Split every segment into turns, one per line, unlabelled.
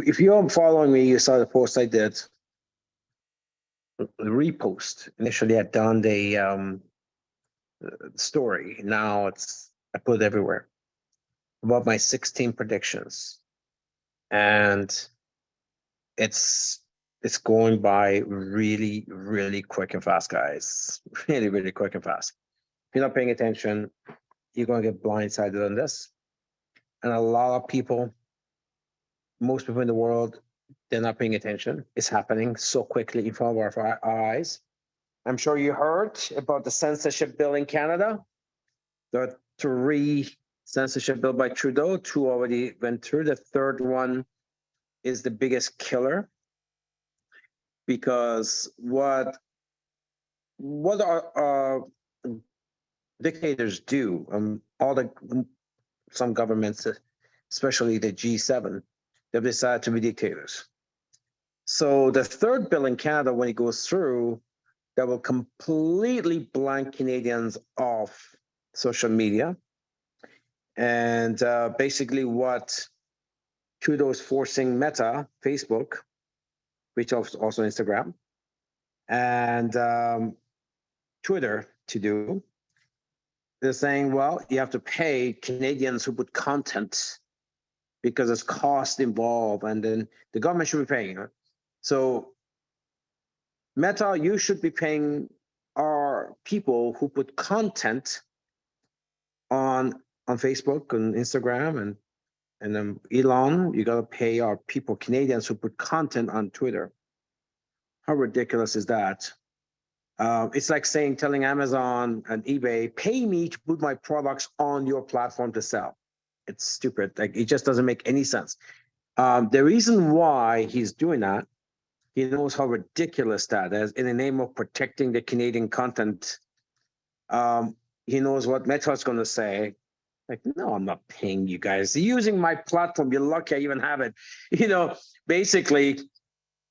if you're following me, you saw the post I did, the repost. Initially, I'd done the story. Now I put it everywhere about my 16 predictions, and it's going by really, really quick and fast, guys. Really, really quick and fast. If you're not paying attention, you're going to get blindsided on this. And a lot of people, most people in the world, they're not paying attention. It's happening so quickly in front of our eyes. I'm sure you heard about the censorship bill in Canada. There are 3 censorship bill by Trudeau. 2 already went through. The 3rd one is the biggest killer, because what our dictators do, some governments, especially the G7, they've decided to be dictators. So the 3rd bill in Canada, when it goes through, that will completely blank Canadians off social media. And basically what Trudeau is forcing Meta, Facebook, which is also Instagram, and Twitter to do, they're saying, well, you have to pay Canadians who put content because there's cost involved, and then the government should be paying. So Meta, you should be paying our people who put content on Facebook and Instagram, and then Elon, you got to pay our people, Canadians, who put content on Twitter. How ridiculous is that? It's like telling Amazon and eBay, pay me to put my products on your platform to sell. It's stupid. Like, it just doesn't make any sense. The reason why he's doing that, he knows how ridiculous that is. In the name of protecting the Canadian content, he knows what Meta's going to say. Like, no, I'm not paying you guys. You're using my platform. You're lucky I even have it. Basically,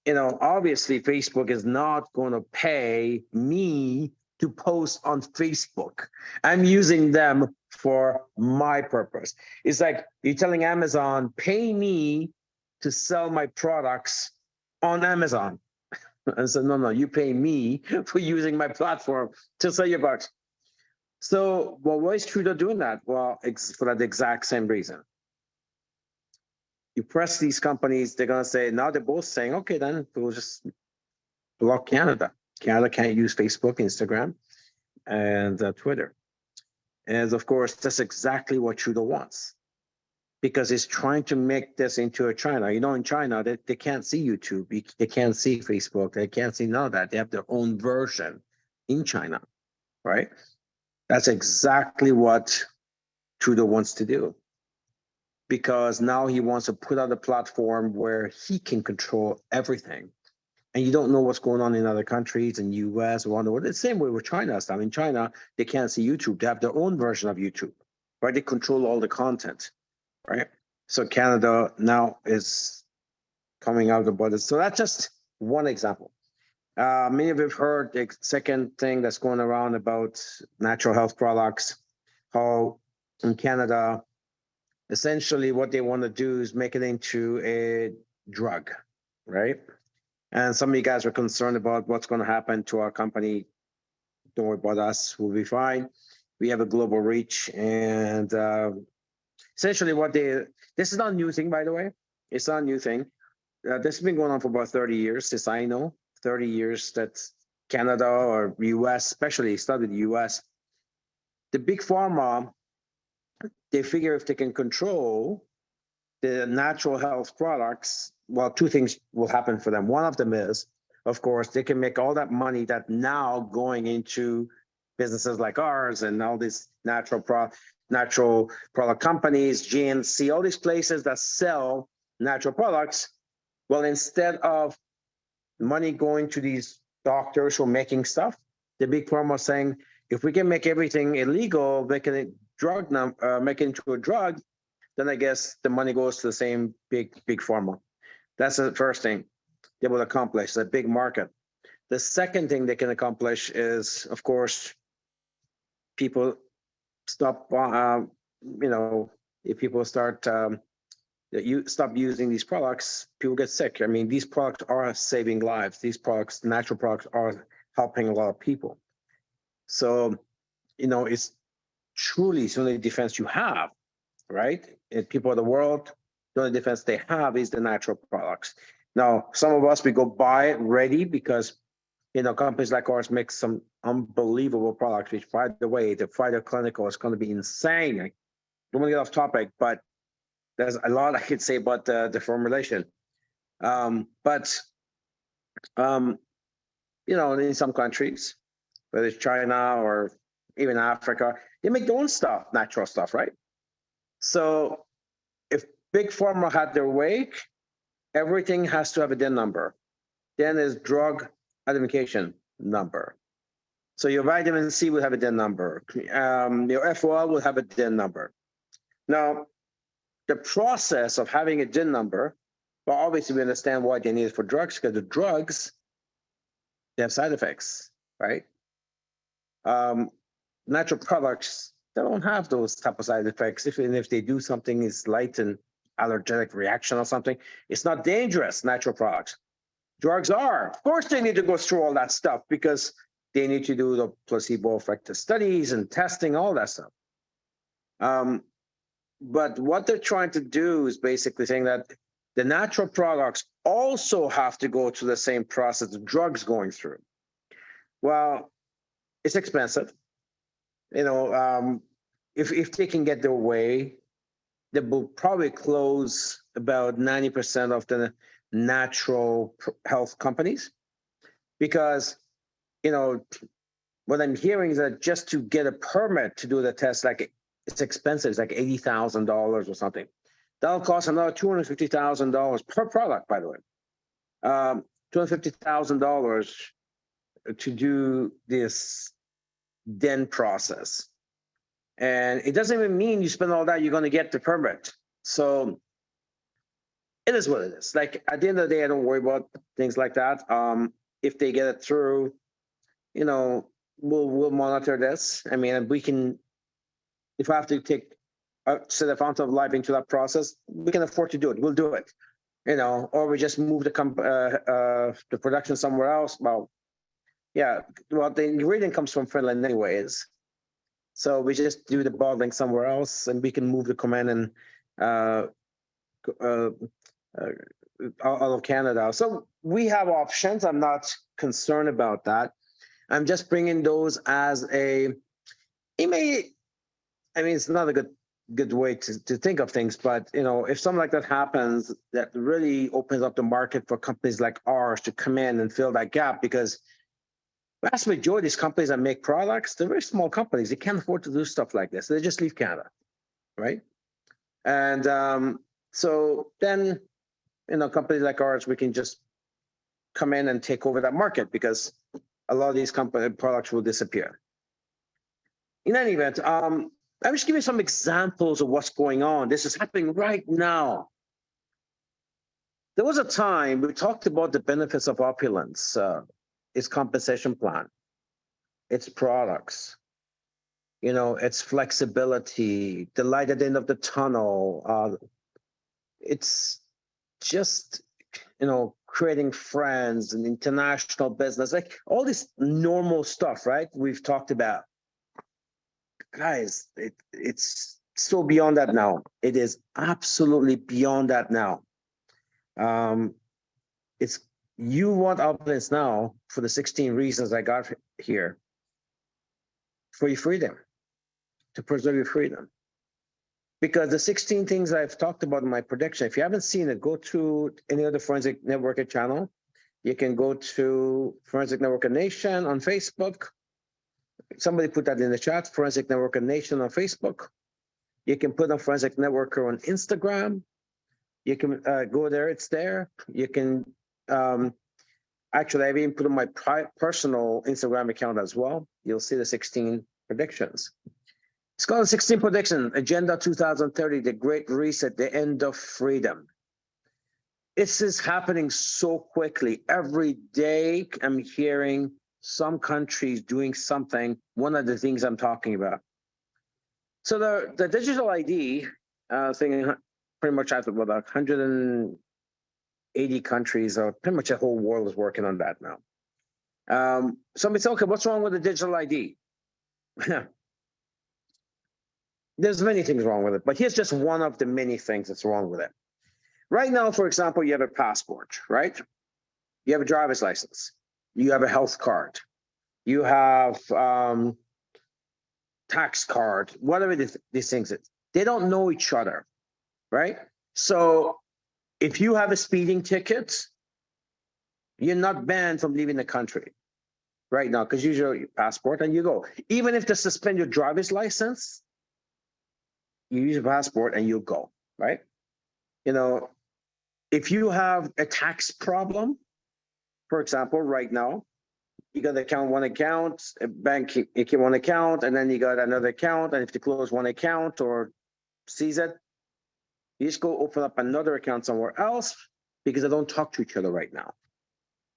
obviously Facebook is not going to pay me to post on Facebook. I'm using them for my purpose. It's like you're telling Amazon, pay me to sell my products on Amazon. And so, no, you pay me for using my platform to sell your products. So, well, why is Trudeau doing that? Well, for that exact same reason. You press these companies, they're going to say, now they're both saying, okay, then we'll just block Canada. Canada can't use Facebook, Instagram, and Twitter. And of course, that's exactly what Trudeau wants, because he's trying to make this into a China. In China, they can't see YouTube, they can't see Facebook, they can't see none of that. They have their own version in China, right? That's exactly what Trudeau wants to do, because now he wants to put out a platform where he can control everything. And you don't know what's going on in other countries, in US, around the world. It's the same way with China. I mean, China, they can't see YouTube. They have their own version of YouTube, right? They control all the content, right? So Canada now is coming out about it. So that's just one example. Many of you have heard the second thing that's going around about natural health products, how in Canada, essentially what they want to do is make it into a drug, right? And some of you guys are concerned about what's going to happen to our company. Don't worry about us, we'll be fine. We have a global reach, and essentially this is not a new thing, by the way. It's not a new thing. This has been going on for about 30 years, since I know, 30 years that Canada or US, especially started the US, the big pharma, they figure if they can control the natural health products, well, 2 things will happen for them. One of them is, of course, they can make all that money that now going into businesses like ours and all these natural product companies, GNC, all these places that sell natural products. Well, instead of money going to these doctors who are making stuff, the big pharma is saying, if we can make everything illegal, make it into a drug, then I guess the money goes to the same big pharma. That's the first thing they will accomplish, a big market. The second thing they can accomplish is, of course, people stop, if people start that you stop using these products, people get sick. I mean, these products are saving lives. These products, natural products, are helping a lot of people. So, it's truly the only defense you have, right? And people of the world, the only defense they have is the natural products. Now, some of us, we go buy it ready because, companies like ours make some unbelievable products, which, by the way, the Friday Clinical is going to be insane. I don't want to get off topic, but there's a lot I could say about the formulation. But in some countries, whether it's China or even Africa, they make their own stuff, natural stuff, right? So if Big Pharma had their way, everything has to have a DIN number. Then there's drug identification number. So your vitamin C will have a DIN number. Your FOL will have a DIN number. Now, the process of having a DIN number, well, obviously we understand why they need it for drugs, because the drugs, they have side effects, right? Natural products, they don't have those type of side effects. Even if they do something is light and allergenic reaction or something, it's not dangerous, natural products. Drugs are. Of course, they need to go through all that stuff because they need to do the placebo-affected studies and testing, all that stuff. But what they're trying to do is basically saying that the natural products also have to go through the same process the drugs going through. Well, it's expensive. If they can get their way, they will probably close about 90% of the natural health companies, because what I'm hearing is that just to get a permit to do the test, like, it's expensive. It's like $80,000 or something. That'll cost another $250,000 per product, by the way. $250,000 to do this DEN process. And it doesn't even mean you spend all that, you're going to get the permit. So it is what it is. Like, at the end of the day, I don't worry about things like that. If they get it through, we'll monitor this. I mean, we can, if I have to take set a fountain of life into that process, we can afford to do it. We'll do it, or we just move the production somewhere else. Well, yeah, well, the ingredient comes from Finland anyways. So we just do the bottling somewhere else, and we can move the command and out of Canada. So we have options. I'm not concerned about that. I'm just bringing those as it's not a good way to think of things, but if something like that happens, that really opens up the market for companies like ours to come in and fill that gap, because vast majority of these companies that make products, they're very small companies. They can't afford to do stuff like this. They just leave Canada, right? And so then, companies like ours, we can just come in and take over that market, because a lot of these company products will disappear. In any event, I'm just giving you some examples of what's going on. This is happening right now. There was a time we talked about the benefits of opulence, its compensation plan, its products, its flexibility, the light at the end of the tunnel. It's just, creating friends and international business, like all this normal stuff, right? We've talked about. Guys, it's so beyond that now. It is absolutely beyond that now. You want opulence now for the 16 reasons I got here. For your freedom, to preserve your freedom. Because the 16 things I've talked about in my prediction, if you haven't seen it, go to any other Forensic Networker channel. You can go to Forensic Networker Nation on Facebook. Somebody put that in the chat, Forensic Networker Nation on Facebook. You can put on Forensic Networker on Instagram. You can go there, it's there. You can, actually, I've even put on my personal Instagram account as well. You'll see the 16 predictions. It's called 16 Prediction, Agenda 2030, the Great Reset, the End of Freedom. This is happening so quickly. Every day I'm hearing some countries doing something, one of the things I'm talking about. So the digital ID thing, pretty much out of about 180 countries, or pretty much the whole world is working on that now. Somebody said, okay, what's wrong with the digital ID? There's many things wrong with it, but here's just one of the many things that's wrong with it. Right now, for example, you have a passport, right? You have a driver's license. You have a health card. You have tax card, whatever these things is. They don't know each other, right? So if you have a speeding ticket, you're not banned from leaving the country right now because you use your passport and you go. Even if they suspend your driver's license, you use your passport and you go, right? You know, if you have a tax problem, for example, right now, you got one account, a bank, one account, and then you got another account. And if you close one account or seize it, you just go open up another account somewhere else because they don't talk to each other right now.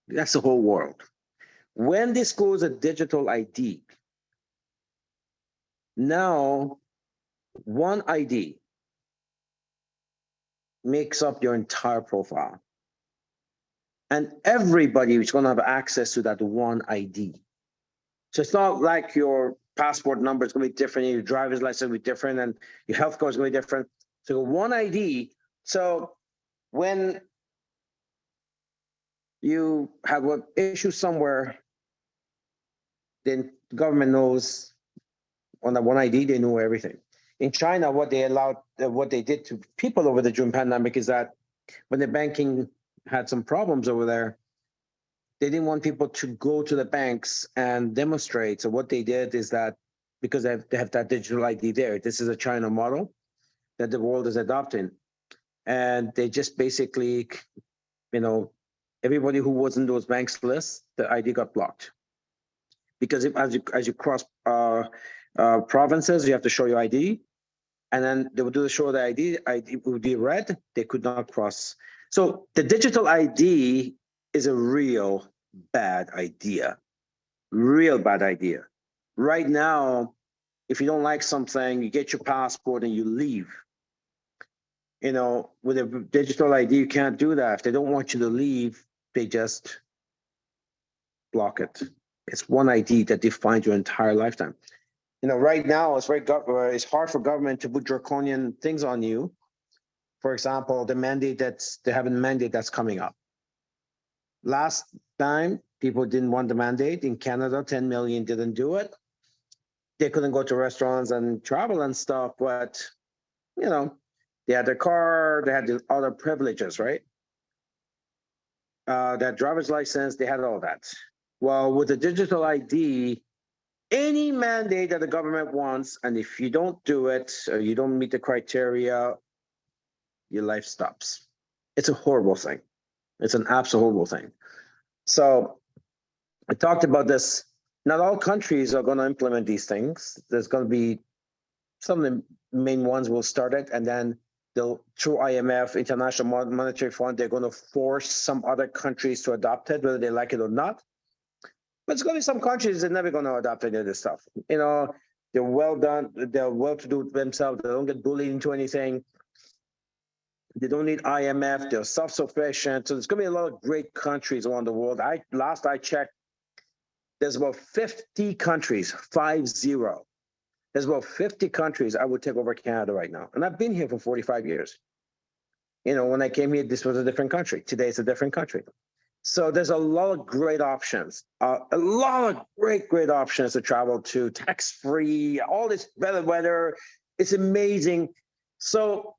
That's the whole world. When this goes a digital ID, now one ID makes up your entire profile. And everybody is going to have access to that one ID. So it's not like your passport number is going to be different, and your driver's license will be different, and your health card is going to be different. So one ID. So when you have an issue somewhere, then the government knows on that one ID, they know everything. In China, what they did to people over the June pandemic is that when the banking had some problems over there, they didn't want people to go to the banks and demonstrate. So what they did is that because they have that digital ID there, this is a China model that the world is adopting. And they just basically, everybody who was in those banks lists, the ID got blocked. Because as you cross provinces, you have to show your ID. And then they would do the show the ID would be red, they could not cross. So the digital ID is a real bad idea. Real bad idea. Right now, if you don't like something, you get your passport and you leave. With a digital ID, you can't do that. If they don't want you to leave, they just block it. It's one ID that defines your entire lifetime. Right now, it's hard for government to put draconian things on you. For example, they have a mandate that's coming up. Last time, people didn't want the mandate. In Canada, 10 million didn't do it. They couldn't go to restaurants and travel and stuff, but, they had their car, they had the other privileges, right? That driver's license, they had all that. Well, with the digital ID, any mandate that the government wants, and if you don't do it, or you don't meet the criteria, your life stops. It's a horrible thing. It's an absolute horrible thing. So I talked about this. Not all countries are going to implement these things. There's going to be some of the main ones will start it, and then through IMF, International Monetary Fund, they're going to force some other countries to adopt it, whether they like it or not. But it's going to be some countries that are never going to adopt any of this stuff. They're well done. They're well to do themselves. They don't get bullied into anything. They don't need IMF. They're self-sufficient. So there's going to be a lot of great countries around the world. Last I checked, there's about 50 countries, 50. There's about 50 countries I would take over Canada right now. And I've been here for 45 years. When I came here, this was a different country. Today, it's a different country. So there's a lot of great options, a lot of great options to travel to, tax-free, all this better weather. It's amazing. So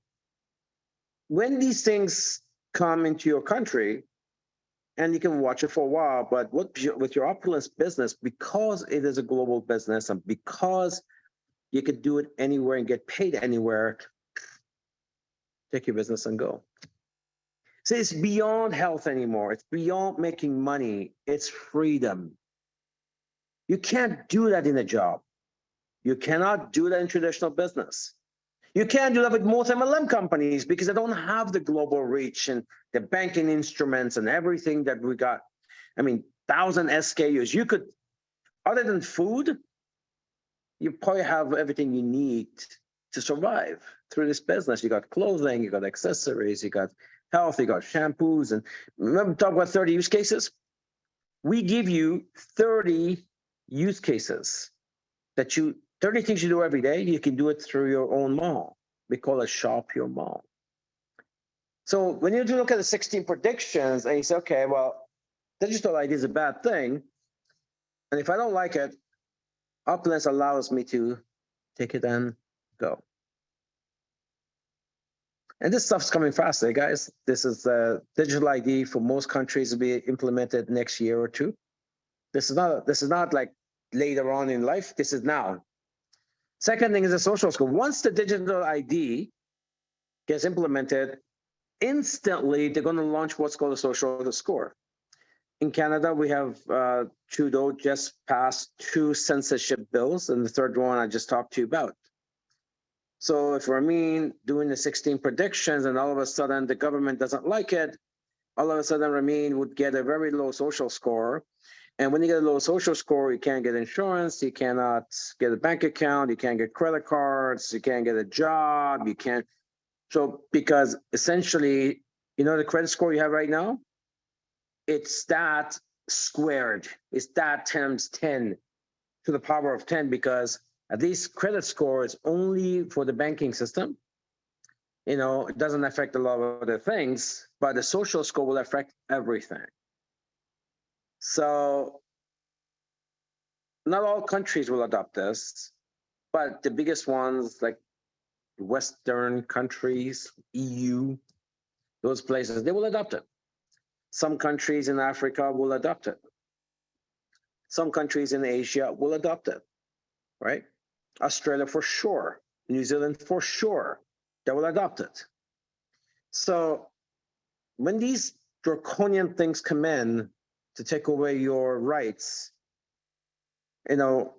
when these things come into your country, and you can watch it for a while, but with your opulence business, because it is a global business and because you could do it anywhere and get paid anywhere, take your business and go. So it's beyond health anymore. It's beyond making money. It's freedom. You can't do that in a job. You cannot do that in traditional business. You can't do that with most MLM companies because they don't have the global reach and the banking instruments and everything that we got. 1,000 SKUs. You could, other than food, you probably have everything you need to survive through this business. You got clothing, you got accessories, you got health, you got shampoos. And remember, talk about 30 use cases? We give you 30 use cases 30 things you do every day. You can do it through your own mall. We call it Shop Your Mall. So when you do look at the 16 predictions and you say, okay, well, digital ID is a bad thing. And if I don't like it, Opulence allows me to take it and go. And this stuff's coming faster, guys. This is digital ID for most countries will be implemented next year or two. This is not like later on in life. This is now. Second thing is the social score. Once the digital ID gets implemented, instantly they're going to launch what's called a social score. In Canada, we have Trudeau just passed 2 censorship bills, and the third one I just talked to you about. So if Ramin doing the 16 predictions and all of a sudden the government doesn't like it, all of a sudden Ramin would get a very low social score. And when you get a low social score, you can't get insurance, you cannot get a bank account, you can't get credit cards, you can't get a job, you can't. So because essentially, you know the credit score you have right now? It's that squared. It's that times 10 to the power of 10, because this credit score is only for the banking system. You know, it doesn't affect a lot of other things, but the social score will affect everything. So not all countries will adopt this, but the biggest ones like Western countries, EU, those places, they will adopt it. Some countries in Africa will adopt it. Some countries in Asia will adopt it, right? Australia for sure, New Zealand for sure, they will adopt it. So when these draconian things come in to take away your rights, you know,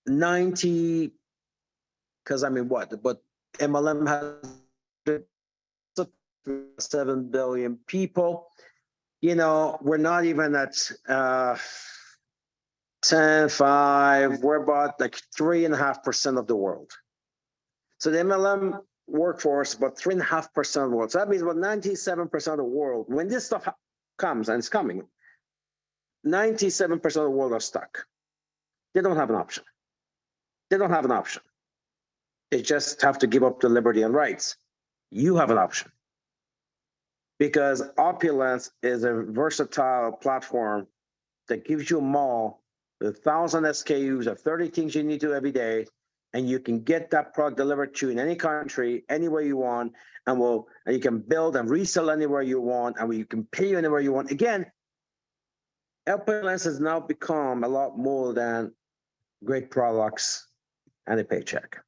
90, because I mean what, but MLM has 7 billion people. You know, we're not even at 10, 5, we're about like 3.5% of the world. So the MLM workforce, about 3.5% of the world. So that means about 97% of the world, when this stuff comes, and it's coming, 97% of the world are stuck. They don't have an option. They don't have an option. They just have to give up the liberty and rights. You have an option. Because Opulence is a versatile platform that gives you a mall with 1,000 SKUs of 30 things you need to do every day, and you can get that product delivered to you in any country, anywhere you want, and you can build and resell anywhere you want, and you can pay you anywhere you want. Again, Opulence has now become a lot more than great products and a paycheck.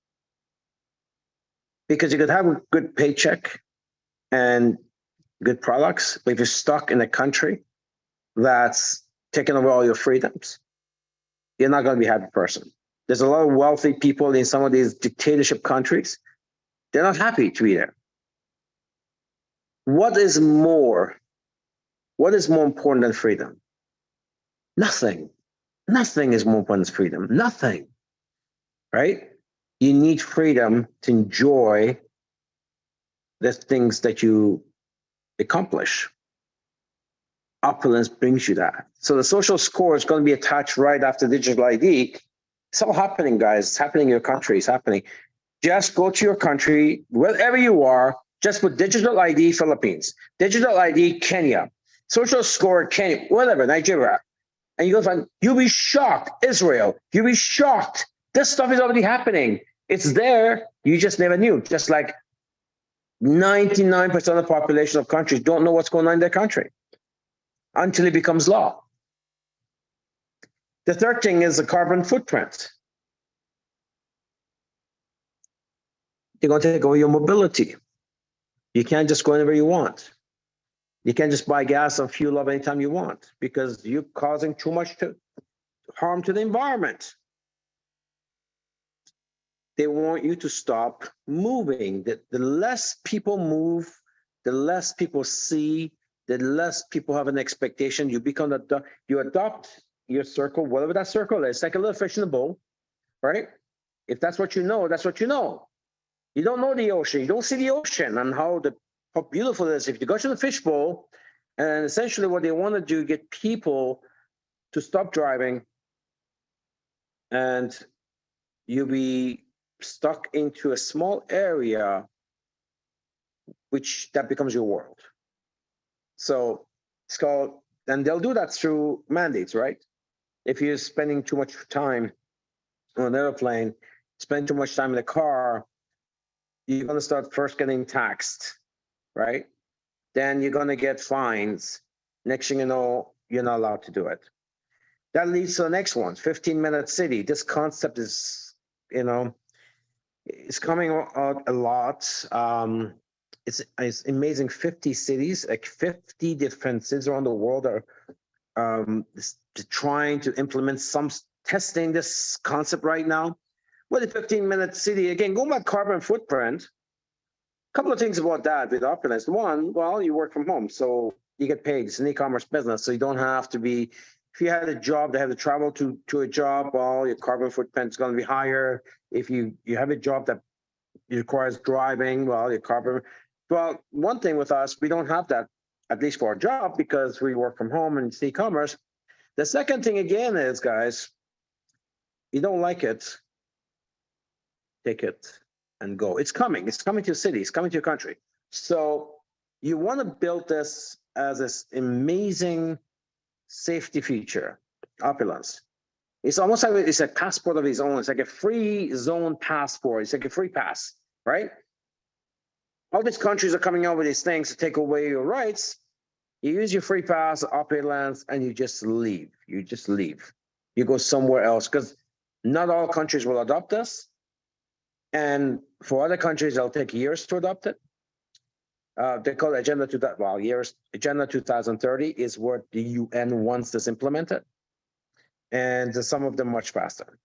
Because you could have a good paycheck and good products, but if you're stuck in a country that's taking away all your freedoms, you're not going to be a happy person. There's a lot of wealthy people in some of these dictatorship countries. They're not happy to be there. What is more important than freedom? Nothing. Nothing is more important than freedom. Nothing. Right? You need freedom to enjoy the things that you accomplish. Opulence brings you that. So the social score is going to be attached right after digital ID. It's all happening, guys. It's happening in your country. It's happening. Just go to your country, wherever you are, just put digital ID Philippines, digital ID Kenya, social score Kenya, whatever, Nigeria. And you go find, you'll be shocked, Israel, you'll be shocked. This stuff is already happening. It's there. You just never knew. Just like 99% of the population of countries don't know what's going on in their country until it becomes law. The third thing is the carbon footprint. They're going to take away your mobility. You can't just go anywhere you want. You can't just buy gas and fuel up anytime you want because you're causing too much harm to the environment. They want you to stop moving. The less people move, the less people see, the less people have an expectation. You adopt your circle, whatever that circle is. It's like a little fish in the bowl, right? If that's what you know, that's what you know. You don't know the ocean. You don't see the ocean and how beautiful it is. If you go to the fishbowl, and essentially what they want to do, get people to stop driving, and you'll be stuck into a small area, which that becomes your world. So it's called, and they'll do that through mandates, right? If you're spending too much time on an airplane, spend too much time in the car, you're going to start first getting taxed, right? Then you're going to get fines. Next thing you know, you're not allowed to do it. That leads to the next one, 15-minute city. This concept is, it's coming out a lot. It's amazing. 50 cities, like 50 different cities around the world are trying to implement testing this concept right now. With a 15-minute city, again, going back carbon footprint, a couple of things about that with Opulence. One, well, you work from home, so you get paid. It's an e-commerce business, so you don't have to be, if you had a job, they have to travel to a job, well, your carbon footprint is going to be higher. If you have a job that requires driving, well, your carbon, well, one thing with us, we don't have that, at least for our job, because we work from home and it's e-commerce. The second thing again is, guys, you don't like it, take it and go. It's coming to a city, it's coming to your country. So you want to build this as this amazing safety feature, Opulence. It's almost like it's a passport of its own. It's like a free zone passport. It's like a free pass, right? All these countries are coming out with these things to take away your rights. You use your free pass, Opulence, and you just leave. You just leave. You go somewhere else, because not all countries will adopt this. And for other countries, it'll take years to adopt it. They call it Agenda 2030 is what the UN wants this implemented. And some of them much faster.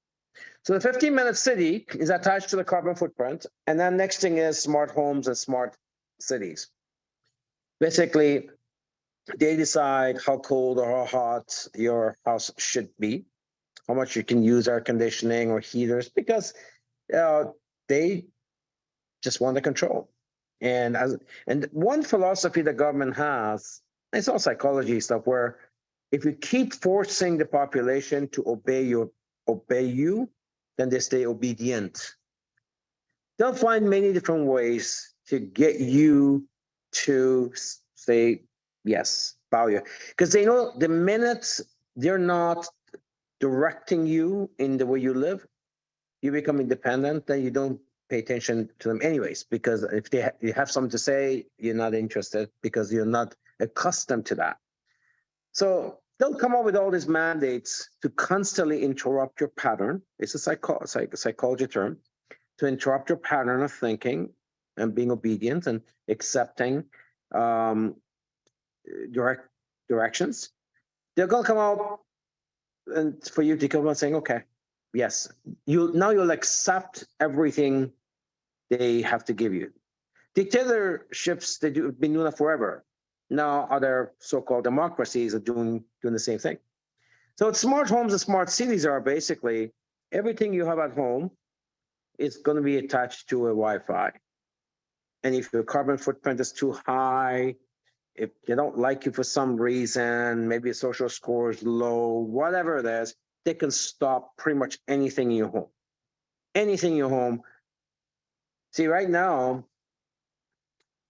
So the 15-minute city is attached to the carbon footprint. And then next thing is smart homes and smart cities. Basically, they decide how cold or how hot your house should be, how much you can use air conditioning or heaters, because they just want the control. And one philosophy the government has, it's all psychology stuff, where if you keep forcing the population to obey you, then they stay obedient. They'll find many different ways to get you to say yes, bow you, because they know the minute they're not directing you in the way you live, you become independent, then you don't pay attention to them anyways, because if you have something to say, you're not interested because you're not accustomed to that. So they'll come up with all these mandates to constantly interrupt your pattern. It's a psychology term, to interrupt your pattern of thinking and being obedient and accepting directions. They're going to come out and for you to come out saying, okay, yes, you'll accept everything they have to give you. Dictatorships, they've been doing that forever. Now other so-called democracies are doing the same thing. So smart homes and smart cities are basically everything you have at home is going to be attached to a Wi-Fi. And if your carbon footprint is too high, if they don't like you for some reason, maybe your social score is low, whatever it is, they can stop pretty much anything in your home. Anything in your home. See, right now,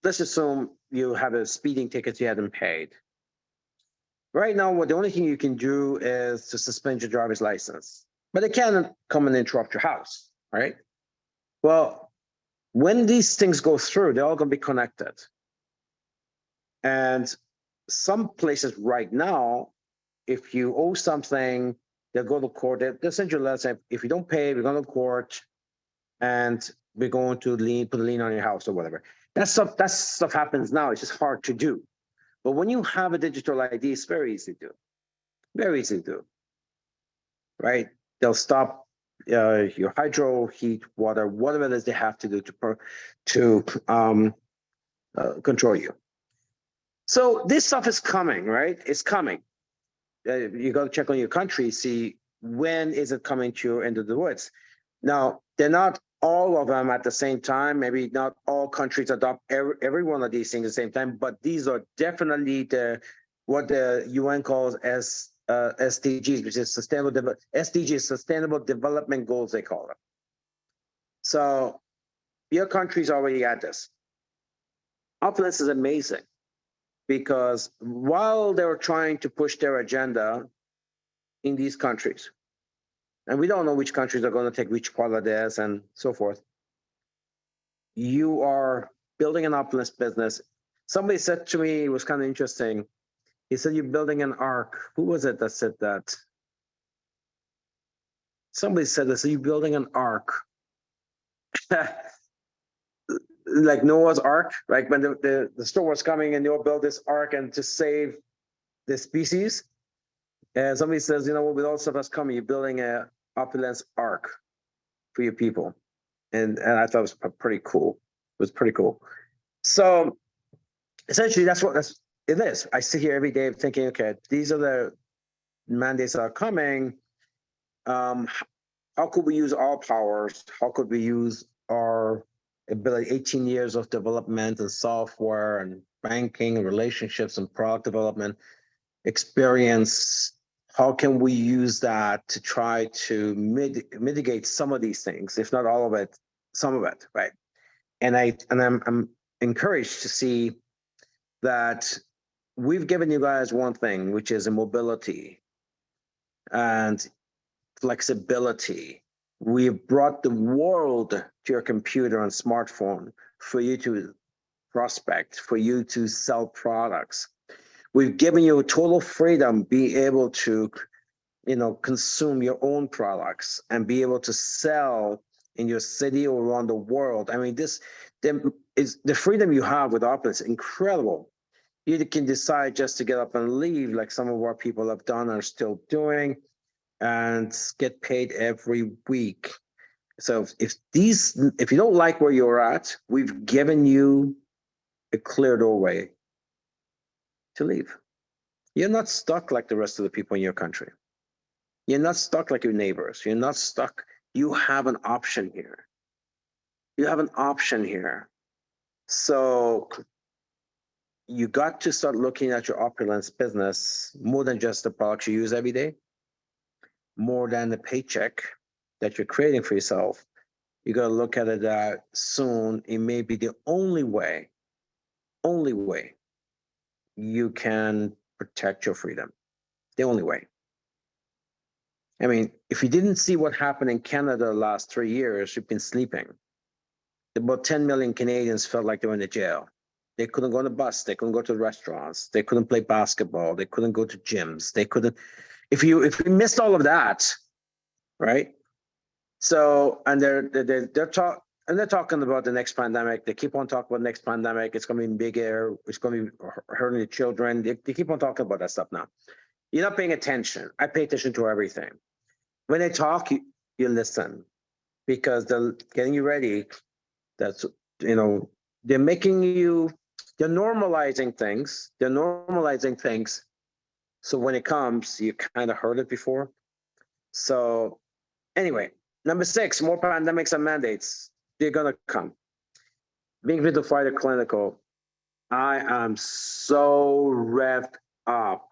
let's assume you have a speeding ticket you hadn't paid. Right now, the only thing you can do is to suspend your driver's license. But they can't come and interrupt your house, right? Well, when these things go through, they're all going to be connected. And some places right now, if you owe something, they'll go to court. They'll send you a letter saying, if you don't pay, we're going to court, and we're going to put a lien on your house or whatever. That stuff happens now. It's just hard to do. But when you have a digital ID, it's very easy to do. Very easy to do. Right? They'll stop your hydro, heat, water, whatever it is they have to do to control you. So this stuff is coming, right? It's coming. You got to check on your country, see when is it coming to your end of the woods. Now, they're not all of them at the same time. Maybe not all countries adopt every one of these things at the same time, but these are definitely what the UN calls as SDGs, which is SDGs, Sustainable Development Goals, they call it. So your country's already at this. Opulence is amazing because while they were trying to push their agenda in these countries, and we don't know which countries are going to take which part of this and so forth, you are building an opulence business. Somebody said to me, it was kind of interesting. He said, you're building an ark. Who was it that said that? Somebody said this, you're building an ark. Like Noah's Ark, like when the storm was coming and they'll build this ark and to save the species. And somebody says, with all stuff that's coming, you're building a opulence ark for your people. And I thought it was pretty cool. It was pretty cool. So essentially that's what it is. I sit here every day thinking, okay, these are the mandates that are coming. How could we use our powers? How could we use our ability, 18 years of development and software and banking and relationships and product development experience? How can we use that to try to mitigate some of these things, if not all of it, some of it, right? And I'm encouraged to see that we've given you guys one thing, which is mobility and flexibility. We've brought the world to your computer and smartphone for you to prospect, for you to sell products. We've given you total freedom, be able to, consume your own products and be able to sell in your city or around the world. I mean, the freedom you have with Opulence is incredible. You can decide just to get up and leave, like some of our people have done and are still doing, and get paid every week. So if you don't like where you're at, we've given you a clear doorway to leave. You're not stuck like the rest of the people in your country. You're not stuck like your neighbors. You're not stuck. You have an option here. You have an option here. So you got to start looking at your opulence business more than just the products you use every day, more than the paycheck that you're creating for yourself. You got to look at it that soon it may be the only way you can protect your freedom. The only way. I mean, if you didn't see what happened in Canada the last 3 years, you've been sleeping. About 10 million Canadians felt like they were in the jail. They couldn't go on the bus. They couldn't go to restaurants. They couldn't play basketball. They couldn't go to gyms. They couldn't. If you missed all of that, right? So, and they're talking about the next pandemic. They keep on talking about the next pandemic. It's going to be bigger. It's going to be hurting the children. They keep on talking about that stuff now. You're not paying attention. I pay attention to everything. When they talk, you listen, because they're getting you ready. That's, they're making you, they're normalizing things. They're normalizing things. So when it comes, you kind of heard it before. So anyway, number 6, more pandemics and mandates. They're going to come. Being Fit to Fighter Clinical, I am so revved up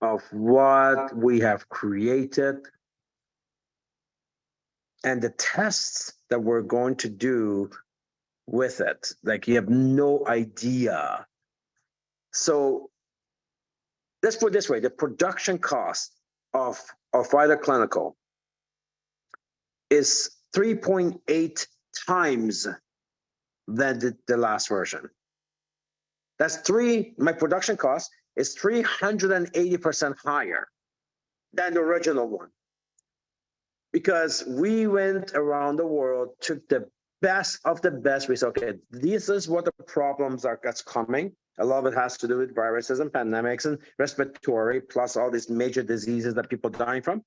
of what we have created and the tests that we're going to do with it. Like, you have no idea. So let's put it this way, the production cost of Fighter Clinical is 3.8 times than the last version. My production cost is 380% higher than the original one. Because we went around the world, took the best of the best. We said, okay, this is what the problems are that's coming. A lot of it has to do with viruses and pandemics and respiratory, plus all these major diseases that people are dying from.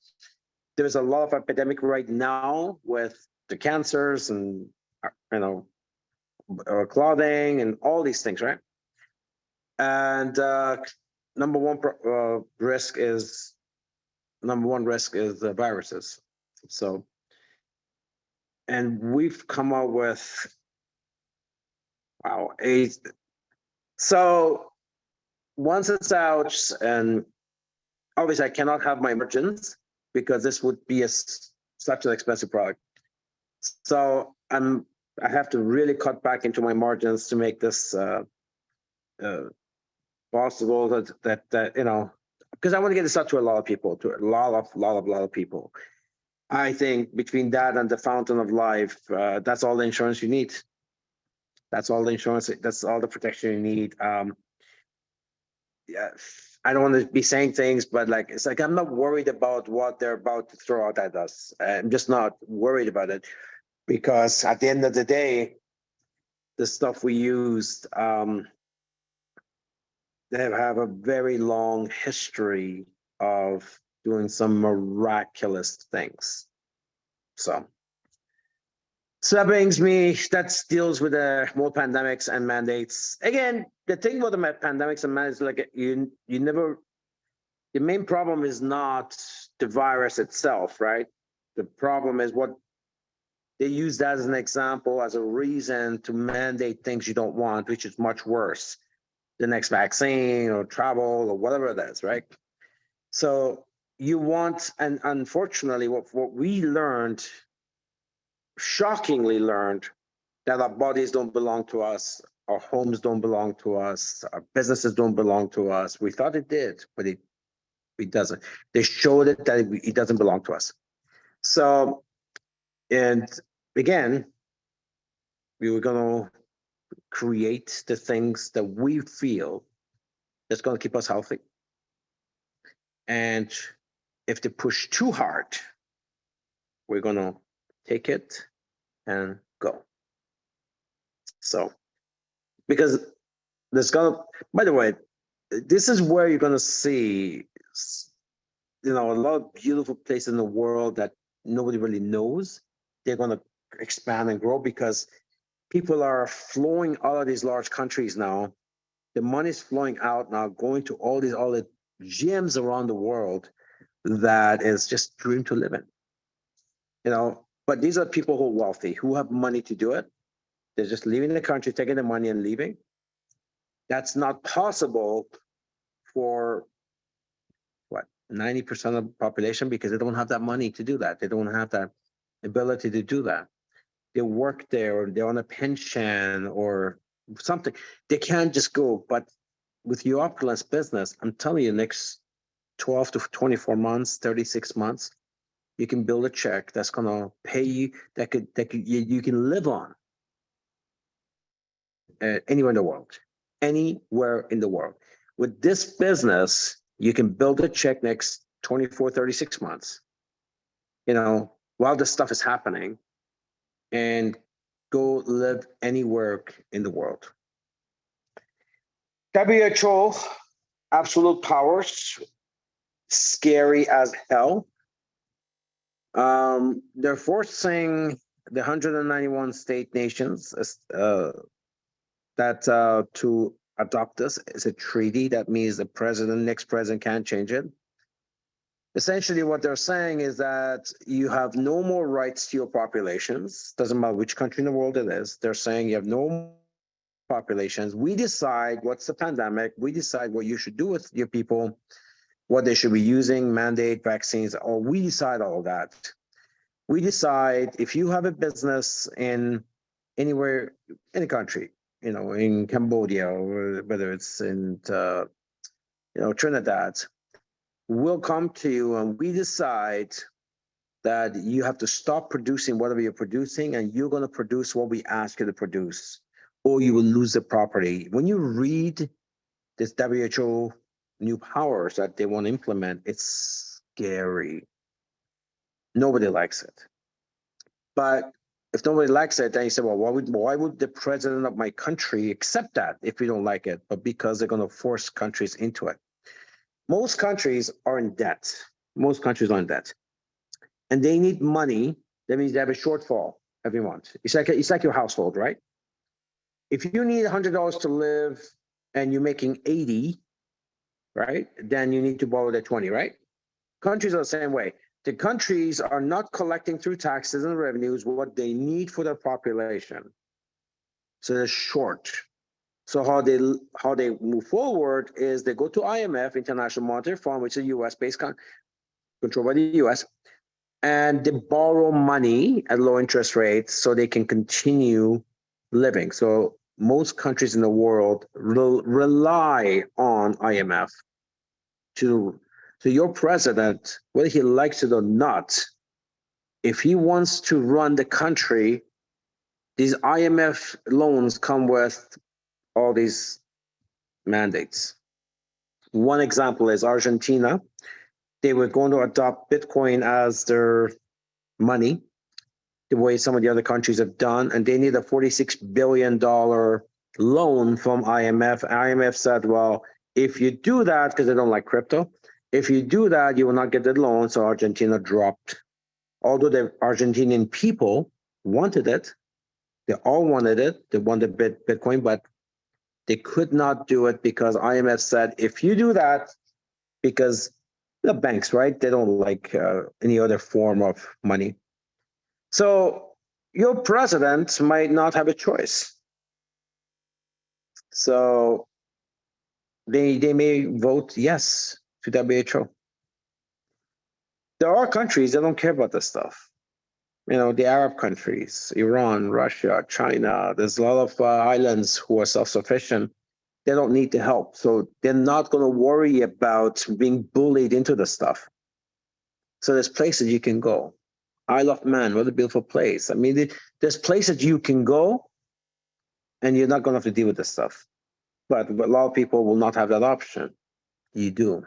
There's a lot of epidemic right now with the cancers and, clothing and all these things, right? And number one risk is viruses. So And we've come up with, wow, so once it's out, and obviously I cannot have my margins because this would be such an expensive product. So I have to really cut back into my margins to make this possible. That because I want to get this out to a lot of people, to a lot of people. I think between that and the fountain of life, that's all the insurance you need. That's all the insurance. That's all the protection you need. Yeah, I don't want to be saying things, but like it's like I'm not worried about what they're about to throw out at us. I'm just not worried about it because at the end of the day, the stuff we used, they have a very long history of doing some miraculous things. So that brings me, that deals with the more pandemics and mandates. Again, the thing about the pandemics and mandates, like you never, the main problem is not the virus itself, right? The problem is what they use that as an example, as a reason to mandate things you don't want, which is much worse. The next vaccine or travel or whatever it is, right? So you want, and unfortunately, what we learned, shockingly learned, that our bodies don't belong to us, our homes don't belong to us, our businesses don't belong to us. We thought it did, but it doesn't. They showed it that it doesn't belong to us. So, and again, we were going to create the things that we feel that's going to keep us healthy. And if they push too hard, we're going to take it and go. So, because there's going to, by the way, this is where you're going to see, a lot of beautiful places in the world that nobody really knows. They're going to expand and grow because people are flowing out of these large countries now. The money's flowing out now, going to all the gyms around the world that is just dream to live in. But these are people who are wealthy, who have money to do it. They're just leaving the country, taking the money and leaving. That's not possible for 90% of the population because they don't have that money to do that. They don't have that ability to do that. They work there or they're on a pension or something. They can't just go. But with your opulence business, I'm telling you, next 12 to 24 months, 36 months, you can build a check that's going to pay you, that you can live on anywhere in the world. With this business, you can build a check next 24, 36 months, while this stuff is happening, and go live anywhere in the world. WHO, absolute powers, scary as hell. They're forcing the 191 state nations that to adopt this. It's a treaty. That means the next president can't change it. Essentially, what they're saying is that you have no more rights to your populations. Doesn't matter which country in the world it is. They're saying you have no populations. We decide what's the pandemic. We decide what you should do with your people, what they should be using, mandate vaccines, or we decide all that. We decide if you have a business in anywhere, any country, in Cambodia, or whether it's in, Trinidad, we'll come to you and we decide that you have to stop producing whatever you're producing and you're going to produce what we ask you to produce, or you will lose the property. When you read this WHO new powers that they want to implement, it's scary. Nobody likes it. But if nobody likes it, then you say, well, why would the president of my country accept that if we don't like it? But because they're going to force countries into it. Most countries are in debt. And they need money. That means they have a shortfall every month. It's like your household, right? If you need $100 to live and you're making 80, right? Then you need to borrow the 20, right? Countries are the same way. The countries are not collecting through taxes and revenues what they need for their population. So they're short. So how they move forward is they go to IMF, International Monetary Fund, which is a US-based controlled by the US, and they borrow money at low interest rates so they can continue living. So most countries in the world rely on IMF to. So your president, whether he likes it or not, if he wants to run the country, these IMF loans come with all these mandates. One example is Argentina. They were going to adopt Bitcoin as their money, the way some of the other countries have done, and they need a $46 billion loan from IMF. IMF said, well, if you do that, because they don't like crypto, if you do that, you will not get the loan. So Argentina dropped. Although the Argentinian people wanted it, they all wanted it, they wanted Bitcoin, but they could not do it because IMF said, if you do that, because the banks, right, they don't like any other form of money. So your president might not have a choice. So they may vote yes to WHO. There are countries that don't care about this stuff. You know, the Arab countries, Iran, Russia, China, there's a lot of islands who are self-sufficient. They don't need the help. So they're not going to worry about being bullied into the stuff. So there's places you can go. Isle of Man, what a beautiful place. I mean, there's places you can go and you're not going to have to deal with this stuff. But a lot of people will not have that option. You do.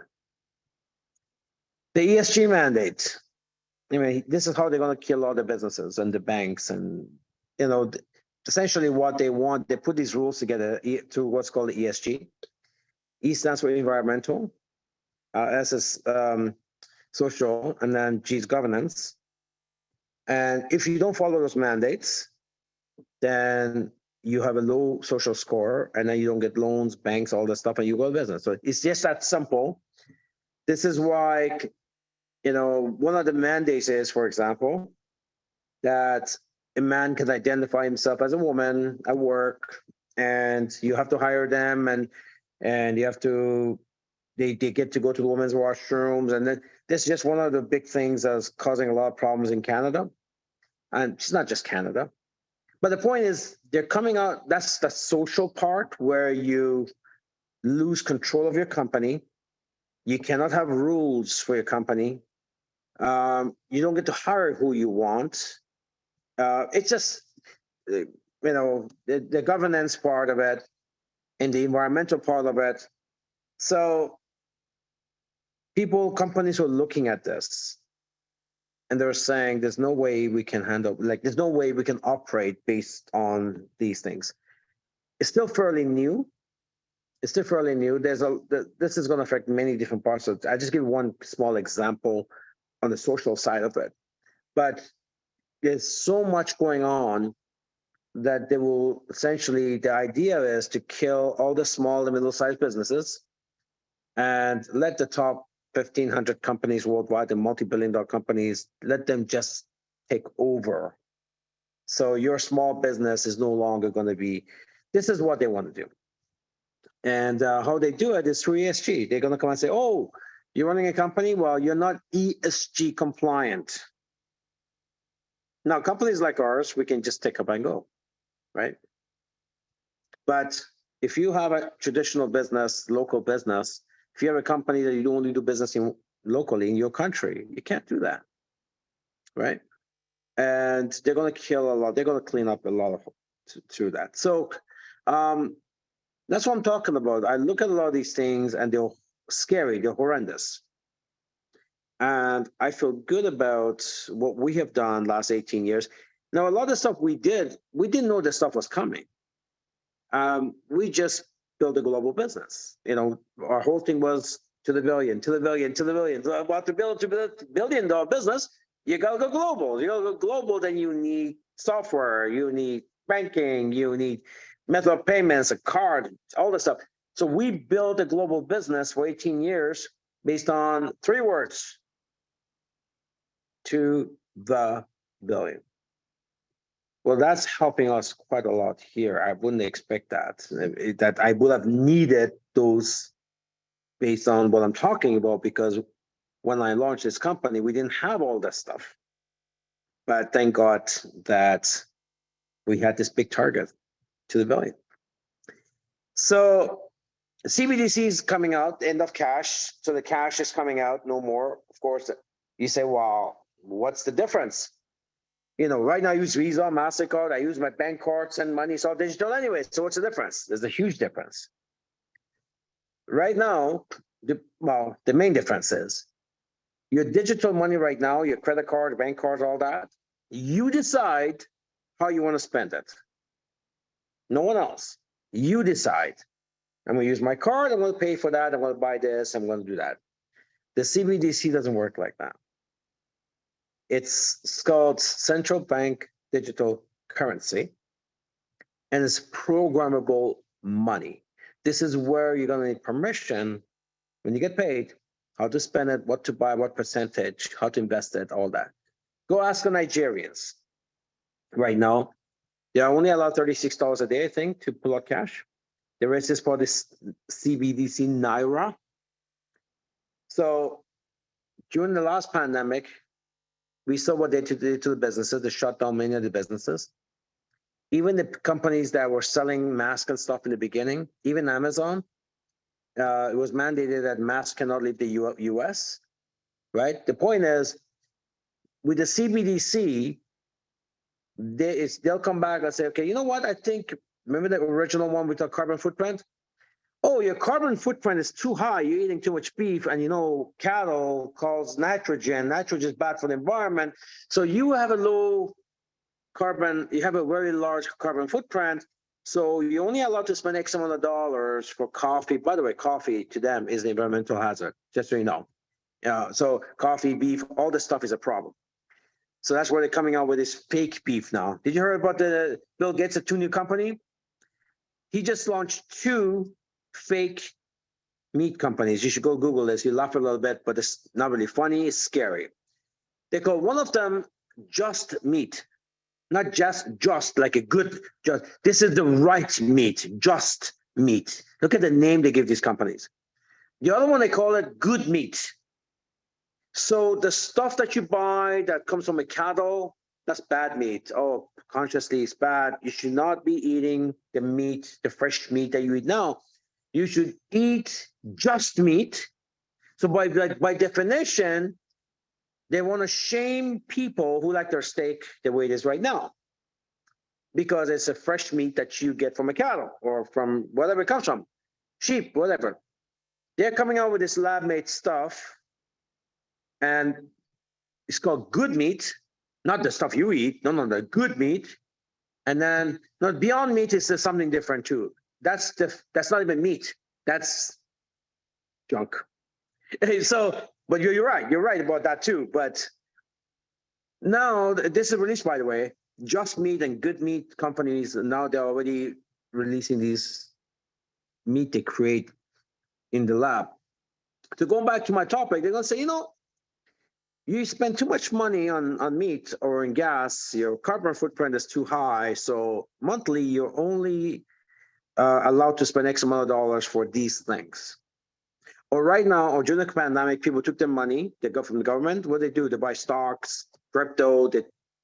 The ESG mandate. I mean, this is how they're going to kill all the businesses and the banks. And, you know, essentially what they want, they put these rules together to what's called the ESG. E stands for environmental, S is social, and then G is governance. And if you don't follow those mandates, then you have a low social score, and then you don't get loans, banks, all this stuff, and you go to business. So it's just that simple. This is why, you know, one of the mandates is, for example, that a man can identify himself as a woman at work, and you have to hire them, and you have to, they get to go to the women's washrooms, and then this is just one of the big things that's causing a lot of problems in Canada, and it's not just Canada. But the point is, they're coming out. That's the social part where you lose control of your company. You cannot have rules for your company. You don't get to hire who you want. It's just, you know, the governance part of it and the environmental part of it. So companies are looking at this and they're saying there's no way we can handle, like, there's no way we can operate based on these things. It's still fairly new. This is going to affect many different parts of it. I just give one small example on the social side of it. But there's so much going on that they will essentially, the idea is to kill all the small and middle-sized businesses and let the top 1,500 companies worldwide, the multi-billion-dollar companies, let them just take over. So your small business is no longer going to be, this is what they want to do. And how they do it is through ESG. They're going to come and say, oh, you're running a company? Well, you're not ESG compliant. Now, companies like ours, we can just take up and go, right? But if you have a traditional business, local business, if you have a company that you only do business in locally in your country, you can't do that, right? And they're going to kill a lot. They're going to clean up a lot of through that. So that's what I'm talking about. I look at a lot of these things and they're scary, they're horrendous. And I feel good about what we have done last 18 years. Now, a lot of stuff we didn't know this stuff was coming. We just built a global business. You know, our whole thing was to the billion. So about to build $1 billion business, you got to go global. You got to go global, then you need software, you need banking, you need method of payments, a card, all this stuff. So we built a global business for 18 years based on 3 words: to the billion. Well, that's helping us quite a lot here. I wouldn't expect that I would have needed those based on what I'm talking about, because when I launched this company, we didn't have all this stuff. But thank God that we had this big target to the billion. So CBDC is coming out, end of cash. So the cash is coming out, no more. Of course, you say, well, what's the difference? Right now I use Visa, MasterCard, I use my bank cards and money, it's all digital anyway. So what's the difference? There's a huge difference. Right now, the main difference is your digital money right now, your credit card, bank cards, all that, you decide how you want to spend it. No one else. You decide. I'm going to use my card, I'm going to pay for that, I'm going to buy this, I'm going to do that. The CBDC doesn't work like that. It's called central bank digital currency, and it's programmable money. This is where you're going to need permission when you get paid, how to spend it, what to buy, what percentage, how to invest it, all that. Go ask the Nigerians. Right now, they are only allowed $36 a day, I think, to pull out cash. The rest is for this CBDC Naira. So during the last pandemic, we saw what they did to the businesses. They shut down many of the businesses. Even the companies that were selling masks and stuff in the beginning, even Amazon, it was mandated that masks cannot leave the US, right? The point is, with the CBDC, they'll come back and say, okay, you know what? I think, remember the original one with the carbon footprint? Oh, your carbon footprint is too high. You're eating too much beef, and cattle cause nitrogen. Nitrogen is bad for the environment. So you have a low carbon, you have a very large carbon footprint. So you're only allowed to spend X amount of dollars for coffee. By the way, coffee to them is an environmental hazard, just so you know. So coffee, beef, all this stuff is a problem. So that's why they're coming out with this fake beef now. Did you hear about the Bill Gates, a 2 new company? He just launched 2 fake meat companies. You should go Google this. You laugh a little bit, but it's not really funny. It's scary. They call one of them Just Meat, not just like a good. Just this is the right meat. Just Meat. Look at the name they give these companies. The other one they call it Good Meat. So the stuff that you buy that comes from a cattle, that's bad meat. Oh, consciously it's bad. You should not be eating the meat, the fresh meat that you eat now. You should eat just meat. So by definition, they want to shame people who like their steak the way it is right now, because it's a fresh meat that you get from a cattle or from whatever it comes from, sheep, whatever. They're coming out with this lab-made stuff, and it's called Good Meat, not the stuff you eat. No, the good meat. And then Beyond Meat is something different too. That's not even meat. That's junk. So, but you're right. You're right about that too. But now this is released, by the way. Just Meat and Good Meat companies, now they're already releasing these meat they create in the lab. So going back to my topic, they're gonna say, you spend too much money on meat or in gas, your carbon footprint is too high. So monthly, you're only allowed to spend X amount of dollars for these things. Or right now, or during the pandemic, people took their money they got from the government. What they do? They buy stocks, crypto,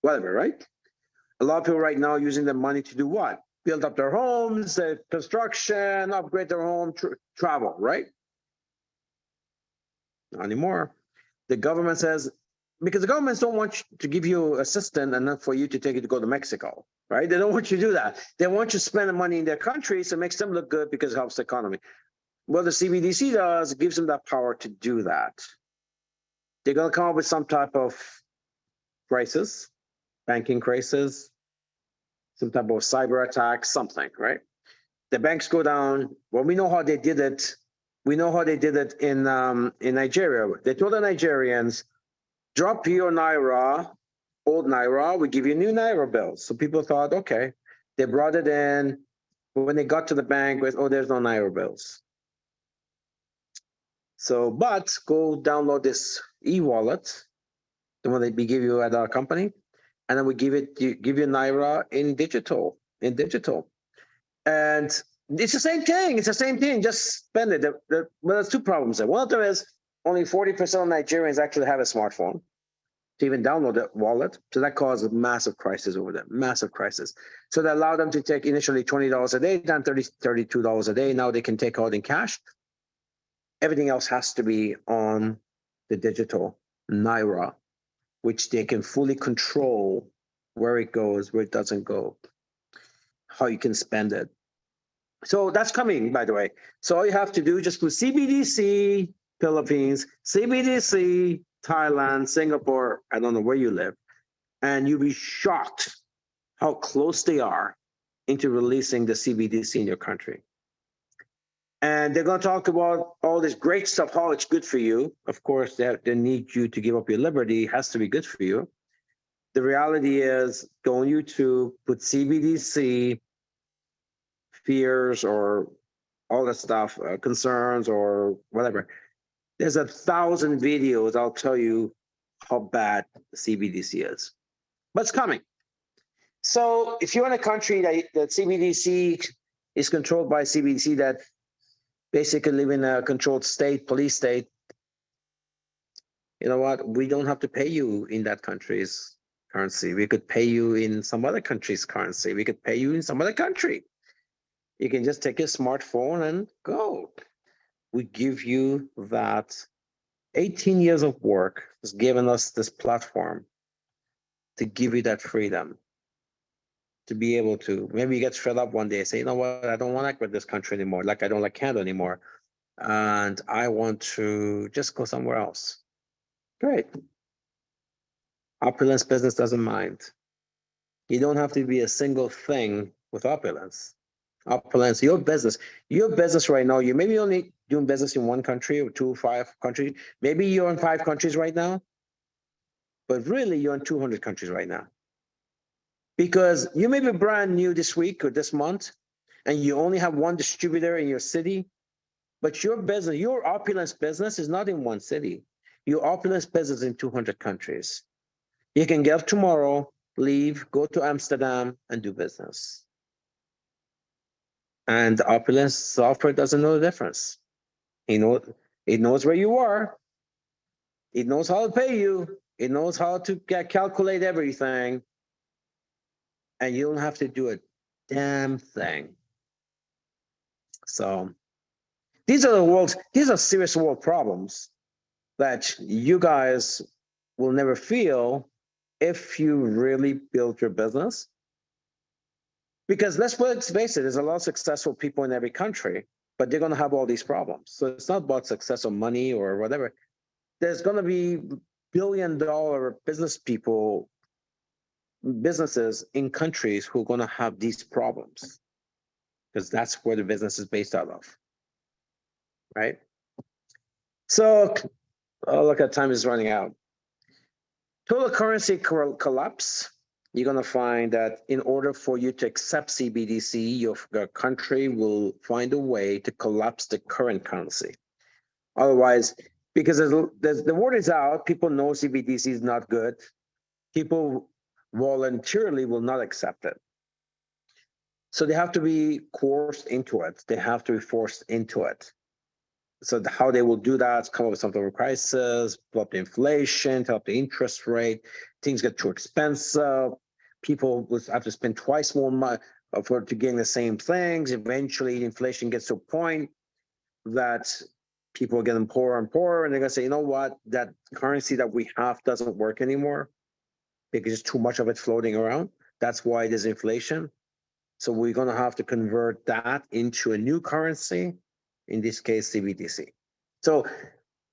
whatever, right? A lot of people right now are using their money to do what? Build up their homes, construction, upgrade their home, travel, right? Not anymore. The government says, because the governments don't want to give you assistance and not for you to take it to go to Mexico, right? They don't want you to do that. They want you to spend the money in their country, so it makes them look good because it helps the economy. What the CBDC does, it gives them that power to do that. They're going to come up with some type of crisis, banking crisis, some type of cyber attack, something, right? The banks go down. Well, we know how they did it. We know how they did it in Nigeria. They told the Nigerians, drop your Naira, old Naira, we give you new Naira bills. So people thought, okay. They brought it in. When they got to the bank, there's no Naira bills. So, but go download this e-wallet the one that we give you at our company, and then we give you Naira in digital, and it's the same thing. It's the same thing. Just spend it. Well, there's two problems there. One of them is only 40% of Nigerians actually have a smartphone to even download the wallet. So that caused a massive crisis over there, massive crisis. So that allowed them to take initially $20 a day, then $32 a day. Now they can take out in cash. Everything else has to be on the digital Naira, which they can fully control where it goes, where it doesn't go, how you can spend it. So that's coming, by the way. So all you have to do is just put CBDC Philippines, CBDC Thailand, Singapore, I don't know where you live, and you'll be shocked how close they are into releasing the CBDC in your country. And they're going to talk about all this great stuff, how it's good for you. Of course, they need you to give up your liberty. It has to be good for you. The reality is, go on YouTube, put CBDC fears or all that stuff, concerns or whatever. There's 1,000 videos. I'll tell you how bad CBDC is, but it's coming. So if you're in a country that CBDC is controlled by CBDC, that basically live in a controlled state, police state, you know what? We don't have to pay you in that country's currency. We could pay you in some other country's currency. We could pay you in some other country. You can just take your smartphone and go. We give you that. 18 years of work has given us this platform to give you that freedom to be able to, maybe you get fed up one day and say, you know what, I don't want to act with this country anymore. Like I don't like Canada anymore. And I want to just go somewhere else. Great. Opulence business doesn't mind. You don't have to be a single thing with opulence. Opulence, your business right now, you maybe only doing business in one country or 2, 5 countries. Maybe you're in 5 countries right now, but really you're in 200 countries right now. Because you may be brand new this week or this month, and you only have one distributor in your city, but your business, your opulence business is not in one city. Your opulence business is in 200 countries. You can get up tomorrow, leave, go to Amsterdam and do business. And the opulence software doesn't know the difference. It knows where you are. It knows how to pay you. It knows how to calculate everything. And you don't have to do a damn thing. So these are serious world problems that you guys will never feel if you really build your business. Because let's face it, there's a lot of successful people in every country, but they're going to have all these problems. So it's not about success or money or whatever. There's going to be billion-dollar businesses in countries who are going to have these problems, because that's where the business is based out of, right? So, oh, look, time is running out. Total currency collapse. You're going to find that in order for you to accept CBDC, your country will find a way to collapse the current currency. Otherwise, because the word is out, people know CBDC is not good. People voluntarily will not accept it. So they have to be coerced into it. They have to be forced into it. So how they will do that is come up with some sort of prices, pull up the inflation, pull up the interest rate. Things get too expensive. People will have to spend twice more money to gain the same things. Eventually, inflation gets to a point that people are getting poorer and poorer, and they're going to say, you know what, that currency that we have doesn't work anymore because there's too much of it floating around. That's why there's inflation. So we're going to have to convert that into a new currency, in this case, CBDC. So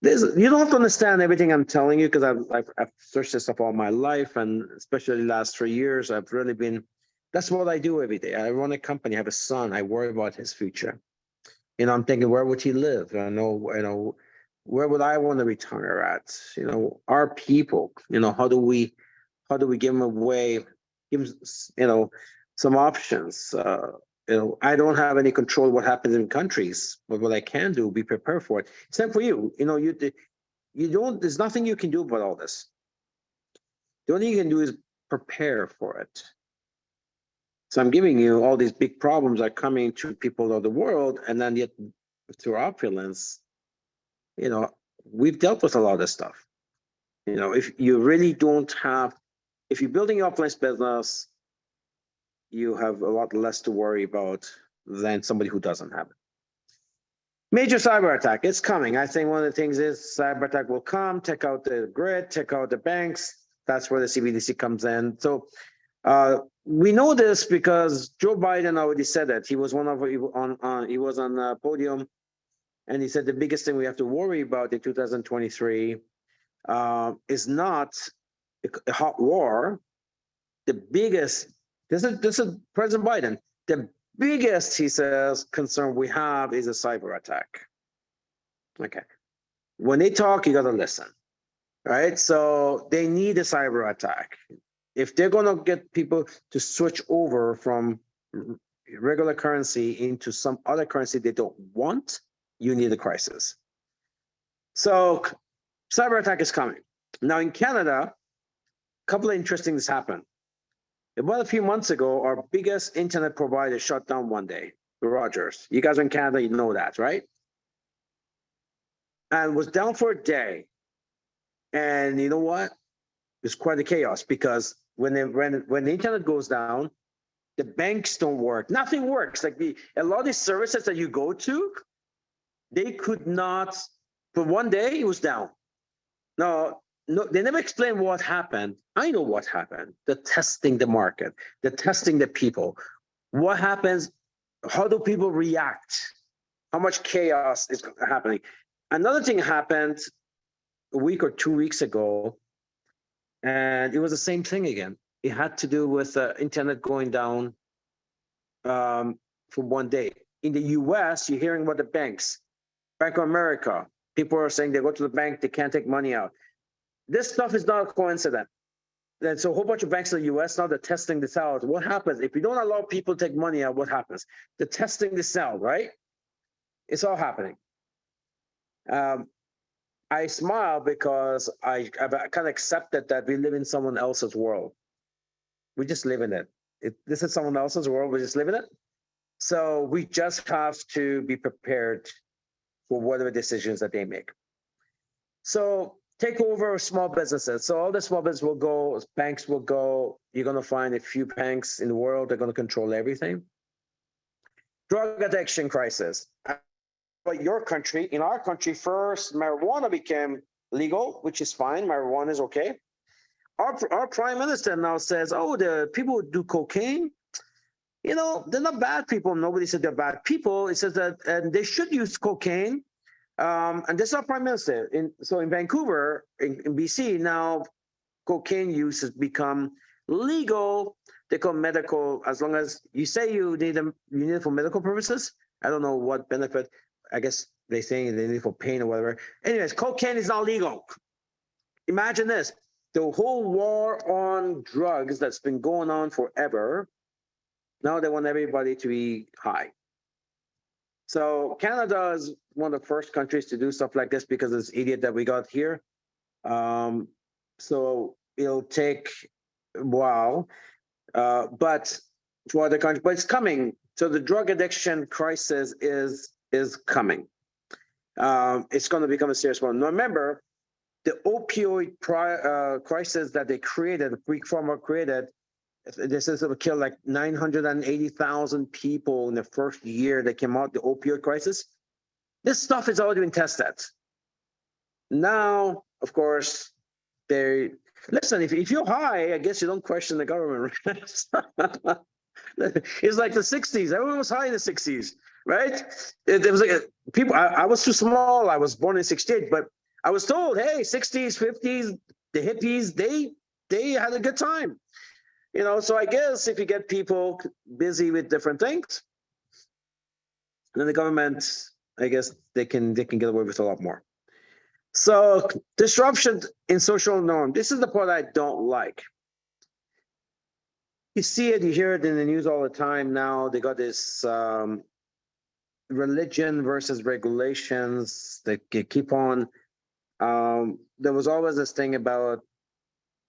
you don't have to understand everything I'm telling you, because I've searched this stuff all my life, and especially the last 3 years, I've really been, that's what I do every day. I run a company, I have a son, I worry about his future. I'm thinking, where would he live? Where would I want to retire at? Our people, how do we give him away, give him, some options? I don't have any control of what happens in countries, but what I can do, be prepared for it. Same for you. You don't. There's nothing you can do about all this. The only thing you can do is prepare for it. So I'm giving you all these big problems are coming to people of the world, and then yet through opulence, we've dealt with a lot of this stuff. If you really don't have, if you're building your opulence business, you have a lot less to worry about than somebody who doesn't have it. Major cyber attack, it's coming. I think one of the things is cyber attack will come, take out the grid, take out the banks. That's where the CBDC comes in. So we know this because Joe Biden already said it. He was he was on the podium, and he said the biggest thing we have to worry about in 2023 is not a hot war. The biggest, this is President Biden. The biggest, he says, concern we have is a cyber attack. Okay. When they talk, you got to listen, right? So they need a cyber attack. If they're going to get people to switch over from regular currency into some other currency they don't want, you need a crisis. So cyber attack is coming. Now in Canada, a couple of interesting things happened. About a few months ago, our biggest internet provider shut down one day, Rogers. You guys are in Canada, you know that, right? And was down for a day. And you know what? It's quite a chaos because when the internet goes down, the banks don't work. Nothing works. Like a lot of these services that you go to, they could not. For one day, it was down. No, they never explain what happened. I know what happened. They're testing the market. They're testing the people. What happens? How do people react? How much chaos is happening? Another thing happened a week or 2 weeks ago, and it was the same thing again. It had to do with internet going down for one day. In the US, you're hearing about the banks. Bank of America, people are saying they go to the bank, they can't take money out. This stuff is not a coincidence. And so a whole bunch of banks in the US now, they're testing this out. What happens? If you don't allow people to take money out, what happens? They're testing this out, right? It's all happening. I smile because I've kind of accepted that we live in someone else's world. We just live in it. This is someone else's world. We just live in it. So we just have to be prepared for whatever decisions that they make. So take over small businesses. So all the small businesses will go, banks will go. You're going to find a few banks in the world that are going to control everything. Drug addiction crisis. But your country, in our country, first marijuana became legal, which is fine. Marijuana is okay. Our prime minister now says, oh, the people who do cocaine, they're not bad people. Nobody said they're bad people. It says that and they should use cocaine. And this is our prime minister. So in Vancouver, in BC, now cocaine use has become legal. They call medical, as long as you say you need it for medical purposes. I don't know what benefit. I guess they're saying they need it for pain or whatever. Anyways, cocaine is not legal. Imagine this. The whole war on drugs that's been going on forever, now they want everybody to be high. So Canada is one of the first countries to do stuff like this because of this idiot that we got here. So it'll take a while, but for other countries, but it's coming. So the drug addiction crisis is coming. It's going to become a serious one. Now remember, the opioid crisis that they created, the Big Pharma created, this is to kill like 980,000 people in the first year that came out, the opioid crisis. This stuff has already been tested. Now, of course, listen, if you're high, I guess you don't question the government. It's like the 60s. Everyone was high in the 60s, right? It was like people, I was too small. I was born in 68, but I was told, hey, 60s, 50s, the hippies, they had a good time. So I guess if you get people busy with different things, then the government, I guess they can get away with a lot more. So disruption in social norm. This is the part I don't like. You see it, you hear it in the news all the time now. They got this religion versus regulations that keep on. There was always this thing about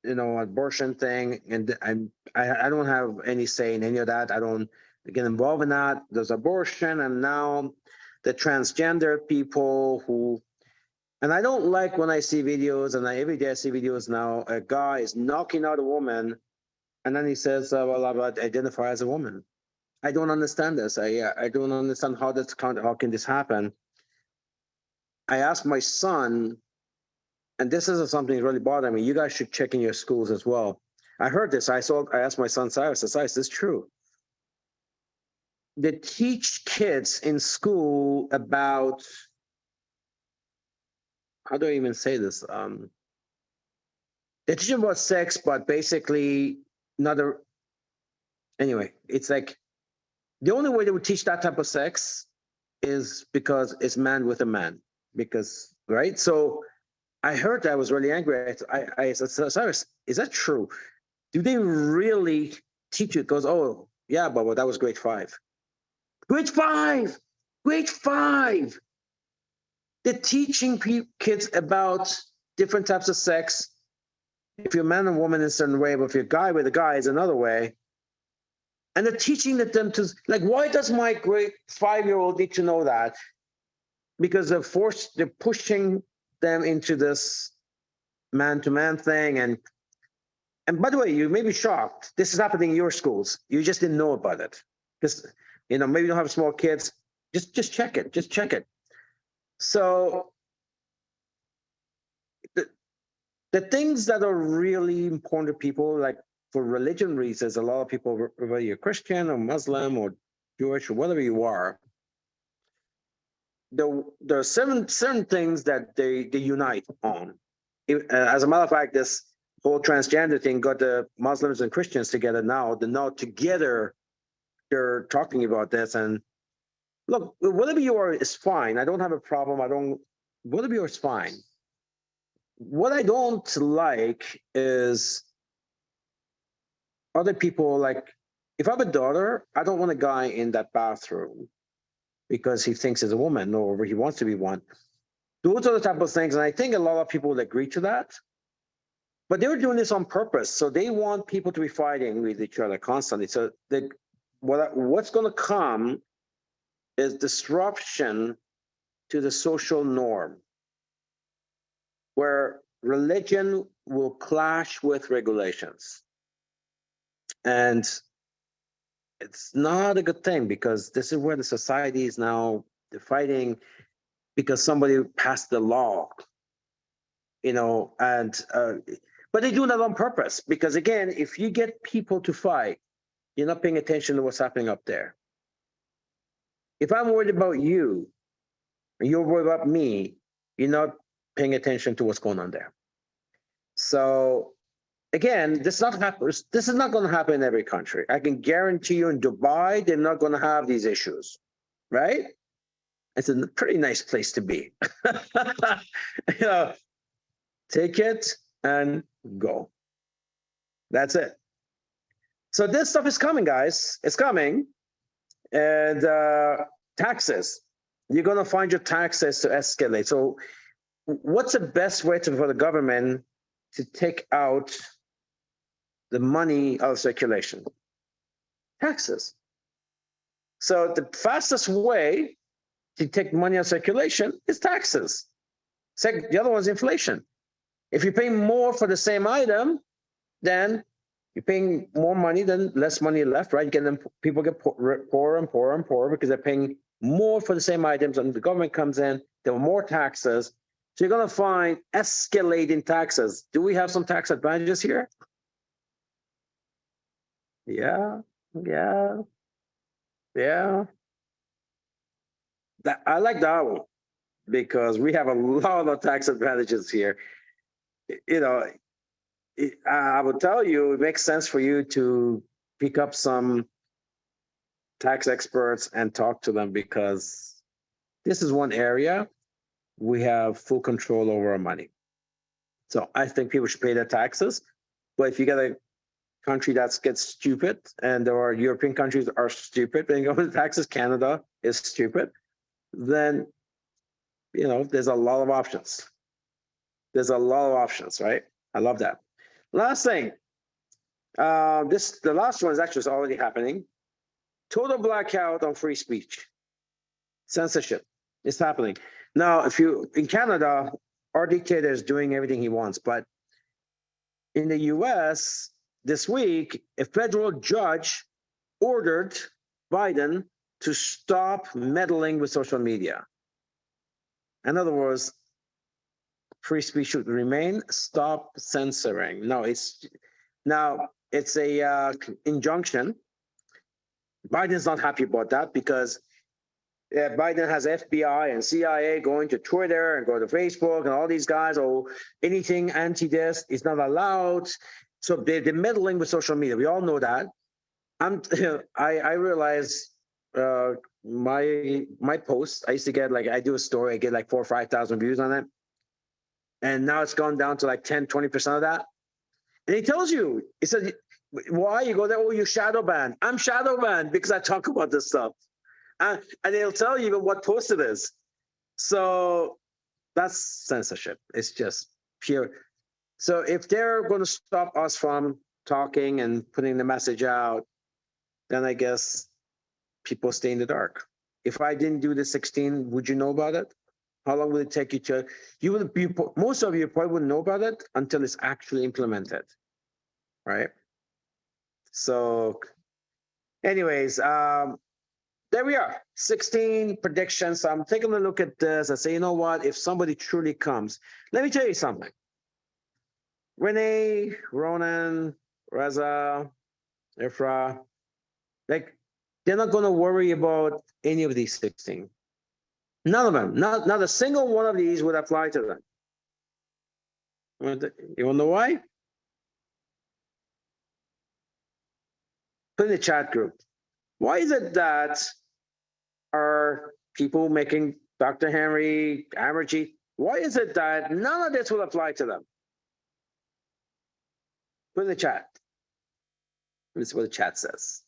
abortion thing, and I don't have any say in any of that. I don't get involved in that. There's abortion, and now the transgender people who, and I don't like when I see videos, and every day I see videos now. A guy is knocking out a woman, and then he says, "Well, I identify as a woman." I don't understand this. I don't understand how can this happen. I asked my son, and this is something that really bothered me. You guys should check in your schools as well. I heard this. I asked my son Cyrus, is this true? They teach kids in school about, how do I even say this? They teach them about sex, but basically anyway, it's like the only way they would teach that type of sex is because it's man with a man. Because, right? So I heard that. I was really angry. I said, Cyrus, is that true? Do they really teach you? It goes, oh, yeah, but that was grade 5. Grade 5! Grade 5! They're teaching kids about different types of sex. If you're a man and woman in a certain way, but if you're a guy with a guy is another way. And they're teaching them to, like, why does my grade 5-year-old need to know that? Because they're pushing them into this man-to-man thing. And by the way, you may be shocked. This is happening in your schools. You just didn't know about it. Because, maybe you don't have small kids. Just check it. Just check it. So the things that are really important to people, like for religion reasons, a lot of people, whether you're Christian or Muslim or Jewish or whatever you are, there are certain things that they unite on. As a matter of fact, this whole transgender thing got the Muslims and Christians together now. Together they're talking about this. And look, whatever you are is fine. I don't have a problem. Whatever you are is fine. What I don't like is other people, like, if I have a daughter, I don't want a guy in that bathroom because he thinks he's a woman or he wants to be one. Those are the type of things, and I think a lot of people would agree to that. But they were doing this on purpose. So they want people to be fighting with each other constantly. So what's going to come is disruption to the social norm, where religion will clash with regulations. And it's not a good thing, because this is where the society is now fighting because somebody passed the law, but they do that on purpose. Because again, if you get people to fight, you're not paying attention to what's happening up there. If I'm worried about you and you're worried about me, you're not paying attention to what's going on there. So again, this is not going to happen in every country. I can guarantee you in Dubai, they're not going to have these issues, right? It's a pretty nice place to be. Take it and go. That's it. So this stuff is coming, guys. It's coming. And taxes. You're going to find your taxes to escalate. So what's the best way for the government to take out the money out of circulation? Taxes. So the fastest way to take money out of circulation is taxes. The other one is inflation. If you pay more for the same item, then you're paying more money, then less money left, right? People get poorer and poorer and poorer because they're paying more for the same items, and the government comes in, there are more taxes. So you're going to find escalating taxes. Do we have some tax advantages here? Yeah. I like that one because we have a lot of tax advantages here. I would tell you, it makes sense for you to pick up some tax experts and talk to them, because this is one area we have full control over our money. So I think people should pay their taxes. But if you get a country that gets stupid, and there are European countries that are stupid, paying over the taxes, Canada is stupid, then, there's a lot of options. There's a lot of options, right? I love that. Last thing. The last one is actually already happening. Total blackout on free speech. Censorship. It's happening. Now, if you in Canada, our dictator is doing everything he wants, but in the US this week, a federal judge ordered Biden to stop meddling with social media. In other words, free speech should remain. Stop censoring. No, it's a injunction. Biden's not happy about that because Biden has FBI and CIA going to Twitter and go to Facebook and all these guys. Oh, anything anti-this is not allowed. So they're meddling with social media. We all know that. I realize my posts. I used to get I do a story. I get like 4,000 or 5,000 views on it, and now it's gone down to like 10-20% of that. And he tells you, he says, why? You go there, oh, you shadow banned. I'm shadow banned because I talk about this stuff. And they'll tell you what post it is. So that's censorship. It's just pure. So if they're going to stop us from talking and putting the message out, then I guess people stay in the dark. If I didn't do the 16, would you know about it? How long would it take you to? You would be, most of you probably wouldn't know about it until it's actually implemented, right? So, anyways, there we are, 16 predictions. So I'm taking a look at this. I say, you know what? If somebody truly comes, let me tell you something. Renee, Ronan, Reza, Ifra, they're not going to worry about any of these 16. None of them. Not a single one of these would apply to them. You want to know why? Put in the chat group. Why is it that are people making Dr. Henry, Amergy, why is it that none of this will apply to them? Put in the chat. This is what the chat says.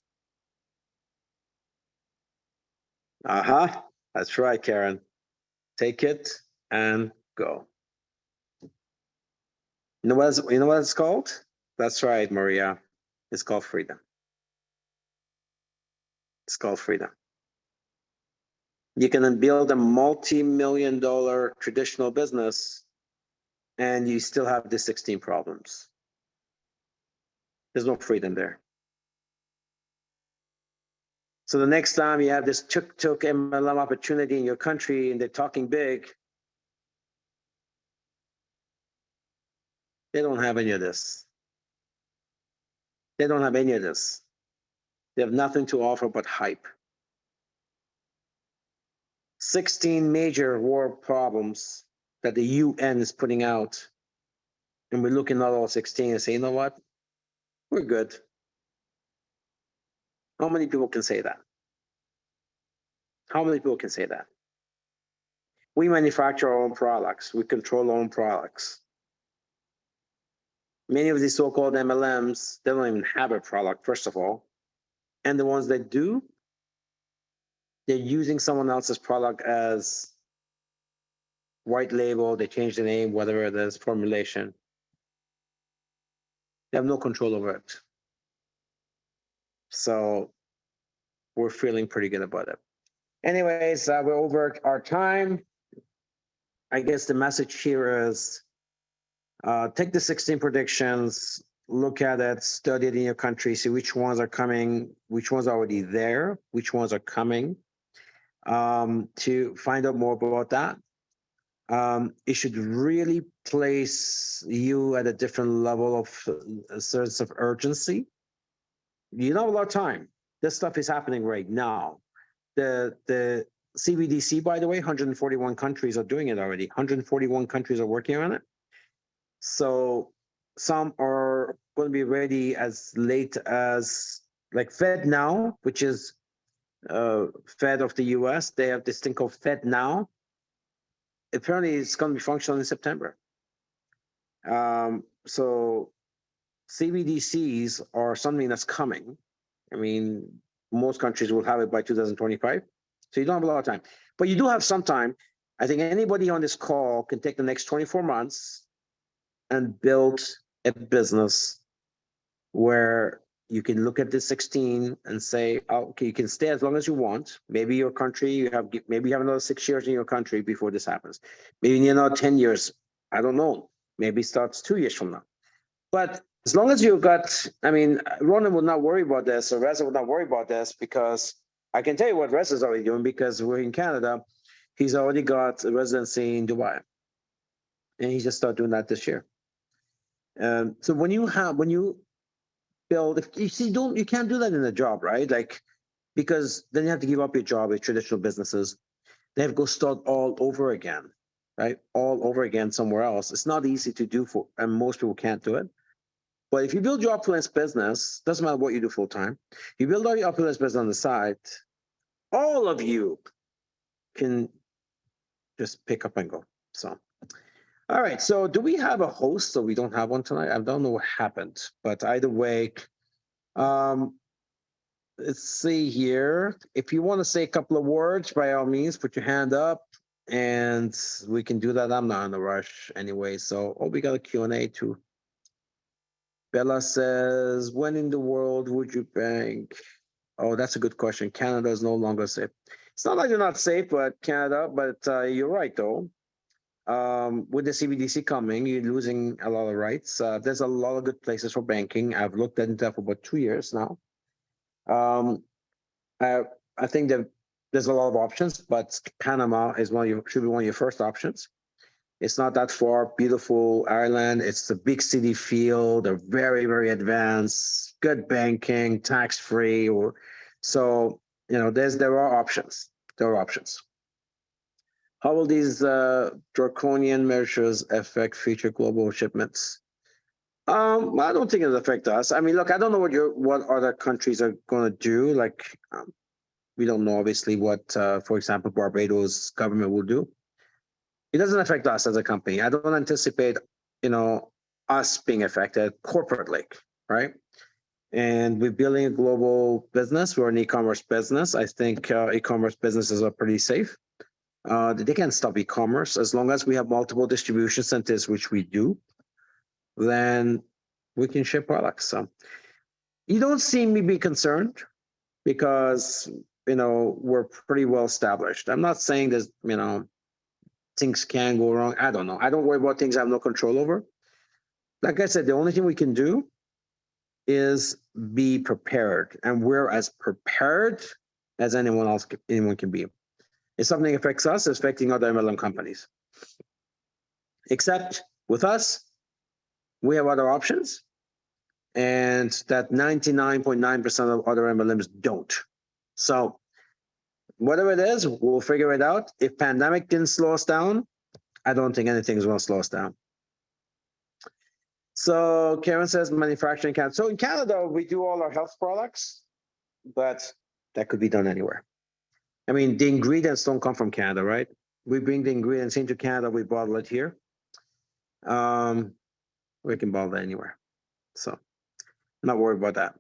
That's right, Karen. Take it and go. You know what it's called? That's right, Maria. It's called freedom. It's called freedom. You can build a multi-million-dollar traditional business and you still have the 16 problems. There's no freedom there. So the next time you have this tuk-tuk MLM opportunity in your country and they're talking big, they don't have any of this. They don't have any of this. They have nothing to offer but hype. 16 major world problems that the UN is putting out. And we're looking at all 16 and say, you know what? We're good. How many people can say that? How many people can say that? We manufacture our own products. We control our own products. Many of these so-called MLMs, they don't even have a product, first of all. And the ones that do, they're using someone else's product as white label. They change the name, whatever it is, formulation. They have no control over it. So we're feeling pretty good about it. Anyways, we're over our time. I guess the message here is take the 16 predictions, look at it, study it in your country, see which ones are coming, which ones are already there, which ones are coming, to find out more about that. It should really place you at a different level of a sense of urgency. You don't have a lot of time. This stuff is happening right now. The CBDC, by the way, 141 countries are doing it already. 141 countries are working on it. So some are going to be ready as late as like Fed Now, which is Fed of the US. They have this thing called Fed Now. Apparently, it's going to be functional in September. So CBDCs are something that's coming. I mean, most countries will have it by 2025. So you don't have a lot of time, but you do have some time. I think anybody on this call can take the next 24 months and build a business where you can look at this 16 and say, oh, okay, you can stay as long as you want. Maybe your country, maybe you have another 6 years in your country before this happens. Maybe you know 10 years. I don't know. Maybe it starts 2 years from now. But as long as you've got, I mean, Ronan would not worry about this, or Reza would not worry about this, because I can tell you what Reza's already doing, because we're in Canada. He's already got a residency in Dubai, and he just started doing that this year. So when you build, if you see, you can't do that in a job, right? Like, because then you have to give up your job with traditional businesses. They have to go start all over again, right? All over again somewhere else. It's not easy to do and most people can't do it. But if you build your opulence business, doesn't matter what you do full time, you build all your opulence business on the side, all of you can just pick up and go. So, all right. So do we have a host? So we don't have one tonight. I don't know what happened, but either way, let's see here. If you want to say a couple of words, by all means, put your hand up and we can do that. I'm not in a rush anyway. So, we got a Q&A too. Bella says, when in the world would you bank? Oh, that's a good question. Canada is no longer safe. It's not like you're not safe, but Canada, but you're right though. With the CBDC coming, you're losing a lot of rights. There's a lot of good places for banking. I've looked at that for about 2 years now. I think that there's a lot of options, but Panama is should be one of your first options. It's not that far. Beautiful Ireland. It's the big city feel. They're very, very advanced. Good banking, tax free. So there are options. There are options. How will these draconian measures affect future global shipments? I don't think it'll affect us. I mean, look, I don't know what other countries are going to do. Like, we don't know obviously what, for example, Barbados government will do. It doesn't affect us as a company. I don't anticipate, us being affected corporately, right? And we're building a global business. We're an e-commerce business. I think e-commerce businesses are pretty safe. They can't stop e-commerce as long as we have multiple distribution centers, which we do. Then we can ship products. So you don't see me be concerned because we're pretty well established. I'm not saying there's things can go wrong. I don't know. I don't worry about things I have no control over. Like I said, the only thing we can do is be prepared, and we're as prepared as anyone can be. If something affects us, it's affecting other MLM companies. Except with us, we have other options, and that 99.9% of other MLMs don't. So whatever it is, we'll figure it out. If pandemic didn't slow us down, I don't think anything's going to slow us down. So Karen says manufacturing in Canada. So in Canada, we do all our health products, but that could be done anywhere. I mean, the ingredients don't come from Canada, right? We bring the ingredients into Canada, we bottle it here. We can bottle it anywhere. So I'm not worried about that.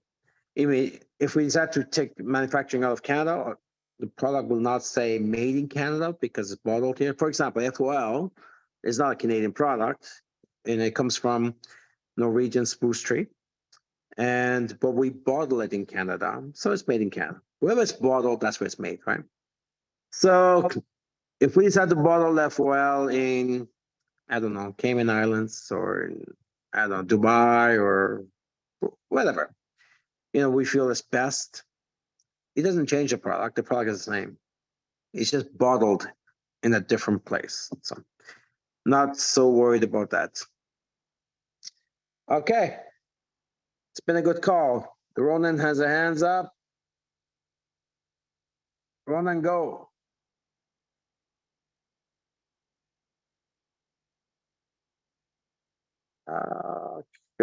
Even if we decide to take manufacturing out of Canada, the product will not say made in Canada because it's bottled here. For example, FOL is not a Canadian product, and it comes from Norwegian spruce tree. But we bottle it in Canada, so it's made in Canada. Wherever it's bottled, that's where it's made, right? So if we decide to bottle FOL in, I don't know, Cayman Islands or in, I don't know, Dubai or whatever, we feel it's best. It doesn't change the product. The product is the same. It's just bottled in a different place. So not so worried about that. Okay. It's been a good call. Ronan has a hands up. Ronan, go.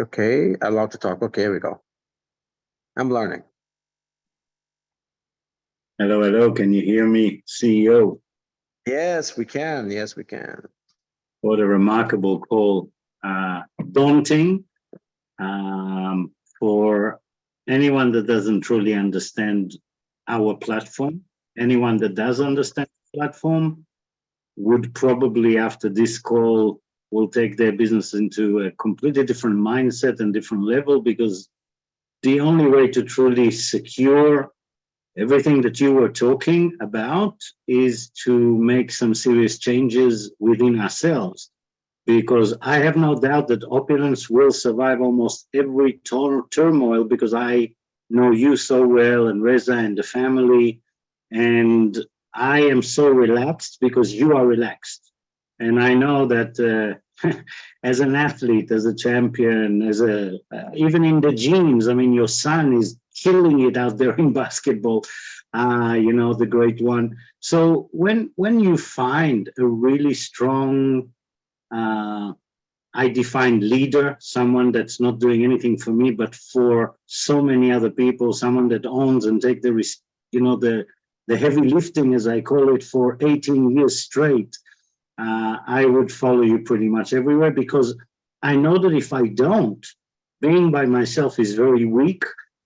Okay, allowed to talk. Okay, here we go. I'm learning.
Hello, hello. Can you hear me, CEO?
Yes, we can. Yes, we can.
What a remarkable call. Daunting for anyone that doesn't truly understand our platform. Anyone that does understand the platform would probably, after this call, will take their business into a completely different mindset and different level, because the only way to truly secure everything that you were talking about is to make some serious changes within ourselves. Because I have no doubt that Opulence will survive almost every turmoil, because I know you so well, and Reza and the family, and I am so relaxed because you are relaxed. And I know that as an athlete, as a champion, as even in the gyms, I mean, your son is killing it out there in basketball, the great one. So when you find a really strong, I define leader, someone that's not doing anything for me, but for so many other people, someone that owns and take the heavy lifting, as I call it, for 18 years straight, I would follow you pretty much everywhere, because I know that if I don't, being by myself is very weak.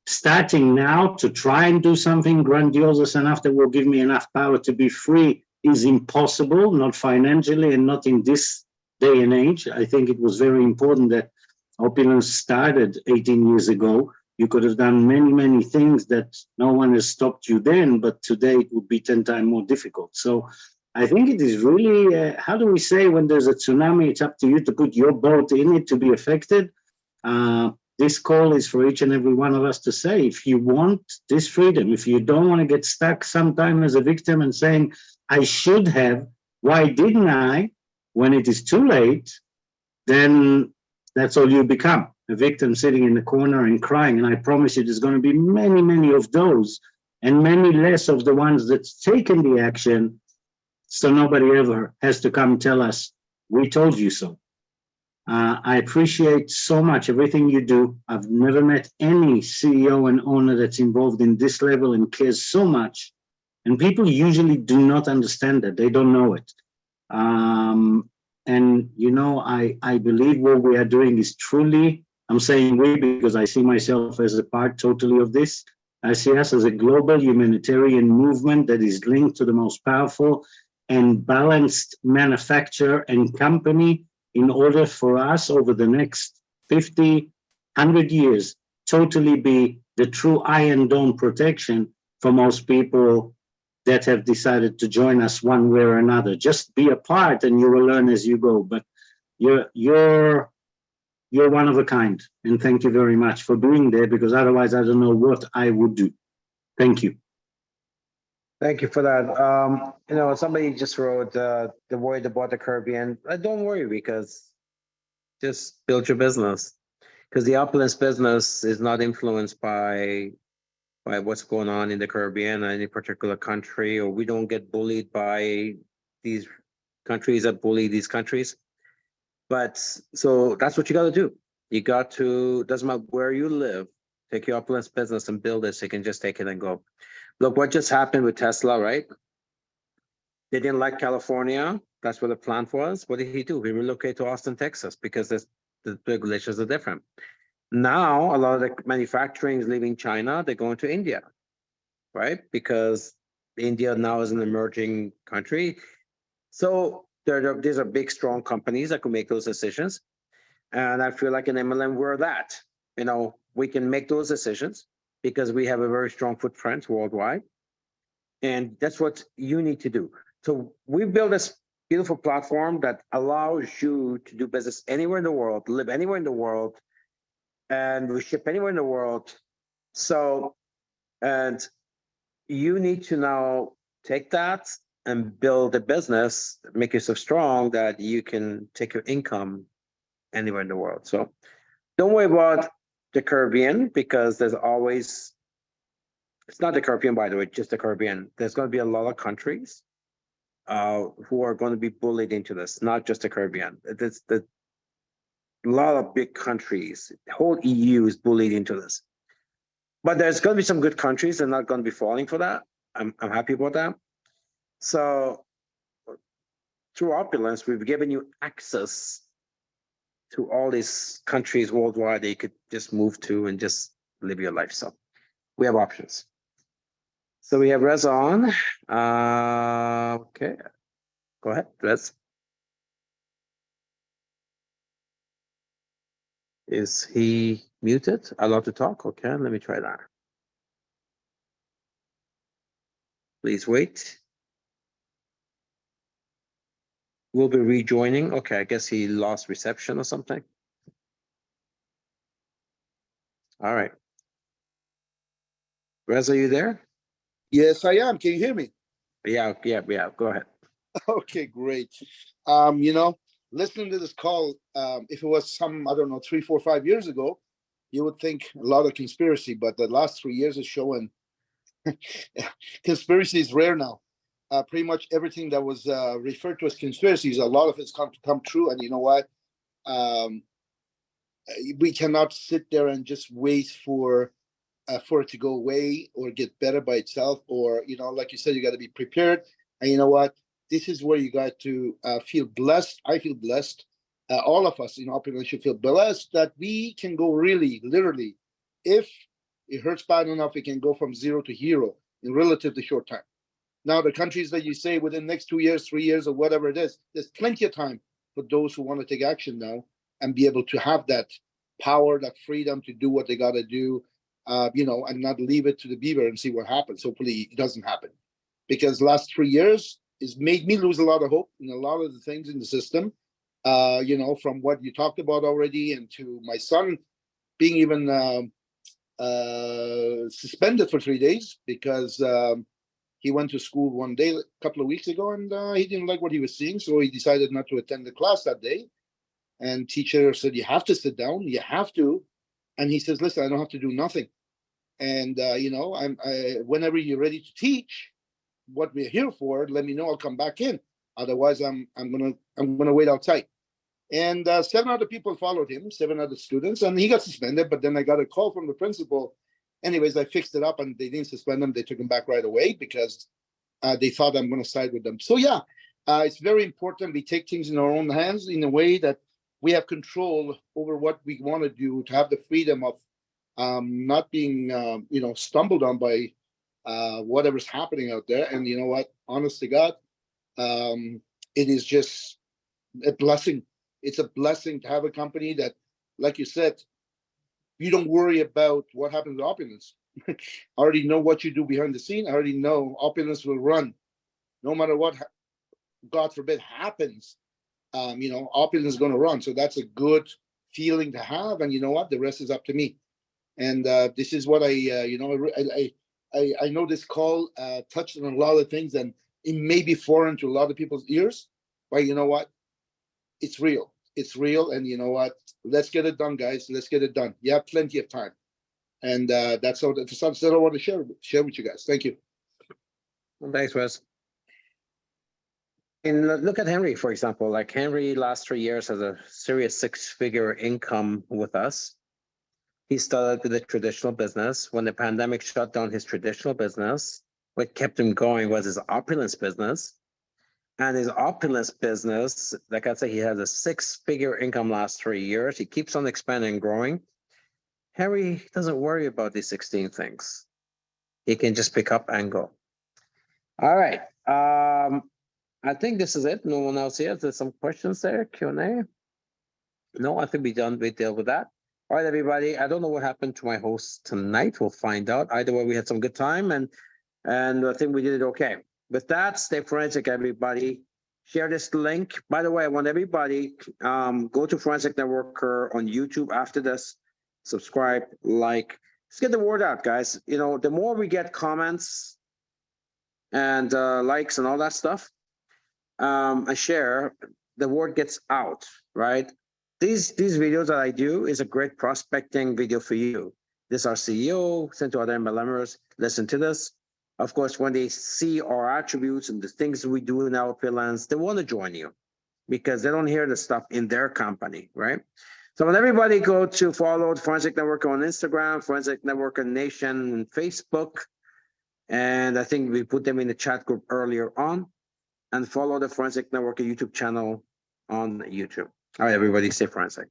Starting now to try and do something grandiose enough that will give me enough power to be free is impossible, not financially and not in this day and age. I think it was very important that Opulence started 18 years ago. You could have done many, many things that no one has stopped you then, but today it would be 10 times more difficult. So I think it is really, how do we say, when there's a tsunami, it's up to you to put your boat in it to be affected. This call is for each and every one of us to say, if you want this freedom, if you don't want to get stuck sometime as a victim and saying, I should have, why didn't I? When it is too late, then that's all you become, a victim sitting in the corner and crying. And I promise you, there's going to be many, many of those, and many less of the ones that's taken the action. So nobody ever has to come tell us, we told you so. I appreciate so much everything you do. I've never met any CEO and owner that's involved in this level and cares so much. And people usually do not understand that. They don't know it. And, I believe what we are doing is truly, I'm saying we because I see myself as a part totally of this. I see us as a global humanitarian movement that is linked to the most powerful and balanced manufacturer and company, in order for us over the next 50, 100 years, totally be the true Iron Dome protection for most people that have decided to join us one way or another. Just be a part and you will learn as you go. But you're one of a kind. And thank you very much for being there, because otherwise I don't know what I would do. Thank you.
Thank you for that. Somebody just wrote the worried about the Caribbean. Don't worry, because just build your business. Because the Opulence business is not influenced by what's going on in the Caribbean or any particular country, or we don't get bullied by these countries that bully these countries. But so that's what you got to do. You got to, doesn't matter where you live, take your Opulence business and build it so you can just take it and go. Look what just happened with Tesla, right? They didn't like California. That's where the plant was. What did he do? He relocated to Austin, Texas, because the regulations are different. Now, a lot of the manufacturing is leaving China. They're going to India, right? Because India now is an emerging country. So these are big, strong companies that can make those decisions. And I feel like in MLM, we're that. We can make those decisions because we have a very strong footprint worldwide. And that's what you need to do. So we built this beautiful platform that allows you to do business anywhere in the world, live anywhere in the world, and we ship anywhere in the world. So, and you need to now take that and build a business, make yourself strong that you can take your income anywhere in the world. So don't worry about the Caribbean, because there's always, it's not the Caribbean, by the way, just the Caribbean. There's going to be a lot of countries who are going to be bullied into this, not just the Caribbean. It's a lot of big countries, the whole EU is bullied into this. But there's going to be some good countries that are not going to be falling for that. I'm happy about that. So through Opulence, we've given you access to all these countries worldwide that you could just move to and just live your life. So we have options. So we have Reza on. Okay, go ahead, Rez. Is he muted? Allowed to talk? Okay, let me try that. Please wait. We'll be rejoining. Okay, I guess he lost reception or something. All right. Rez, are you there?
Yes, I am. Can you hear me?
Yeah. Go ahead.
Okay, great. Listening to this call, if it was some, I don't know, 3, 4, 5 years ago, you would think a lot of conspiracy, but the last 3 years is showing conspiracy is rare now. Pretty much everything that was referred to as conspiracies, a lot of it's come true. And you know what? We cannot sit there and just wait for it to go away or get better by itself. Or, like you said, you got to be prepared. And you know what? This is where you got to feel blessed. I feel blessed. All of us in Opulence should feel blessed that we can go really, literally, if it hurts bad enough, we can go from 0 to hero in relatively short time. Now, the countries that you say within the next 2 years, 3 years, or whatever it is, there's plenty of time for those who want to take action now and be able to have that power, that freedom to do what they got to do, and not leave it to the beaver and see what happens. Hopefully it doesn't happen, because last 3 years has made me lose a lot of hope in a lot of the things in the system, from what you talked about already, and to my son being even suspended for 3 days because he went to school one day a couple of weeks ago, and he didn't like what he was seeing, so he decided not to attend the class that day. And teacher said, you have to sit down, you have to. And he says, listen, I don't have to do nothing. And whenever you're ready to teach what we're here for, let me know, I'll come back in. Otherwise, I'm gonna wait outside. And 7 other people followed him, 7 other students, and he got suspended. But then I got a call from the principal. Anyways, I fixed it up, and they didn't suspend him. They took him back right away because they thought I'm going to side with them. So yeah, it's very important we take things in our own hands in a way that we have control over what we want to do, to have the freedom of not being, stumbled on by whatever's happening out there. And you know what? Honest to God, it is just a blessing. It's a blessing to have a company that, like you said, you don't worry about what happens to Opulence. I already know what you do behind the scene. I already know Opulence will run no matter what, God forbid, happens. Opulence is going to run. So that's a good feeling to have. And you know what? The rest is up to me. And this is what I know this call touched on a lot of things, and it may be foreign to a lot of people's ears, but you know what? It's real. It's real. And you know what? Let's get it done, guys. Let's get it done. You have plenty of time. And that's all that I want to share with you guys. Thank you.
Well, thanks, Wes. And look at Henry, for example. Like Henry, last 3 years has a serious 6-figure income with us. He started with a traditional business. When the pandemic shut down his traditional business, what kept him going was his Opulence business. And his Opulence business, like I said, he has a 6-figure income last 3 years. He keeps on expanding and growing. Henry doesn't worry about these 16 things. He can just pick up and go. All right. I think this is it. No one else here. There's some questions there, Q&A. No, I think we dealt with that. All right, everybody. I don't know what happened to my host tonight. We'll find out. Either way, we had some good time, and I think we did it okay. With that, stay forensic, everybody. Share this link. By the way, I want everybody go to Forensic Networker on YouTube after this. Subscribe, like. Let's get the word out, guys. The more we get comments and likes and all that stuff, and share, the word gets out, right? These videos that I do is a great prospecting video for you. This is our CEO, sent to other MLMers. Listen to this. Of course, when they see our attributes and the things we do in our freelance, they want to join you because they don't hear the stuff in their company, right? So I want everybody go to follow the Forensic Network on Instagram, Forensic Network Nation on Facebook. And I think we put them in the chat group earlier on. And follow the Forensic Network YouTube channel on YouTube. All right, everybody, stay forensic.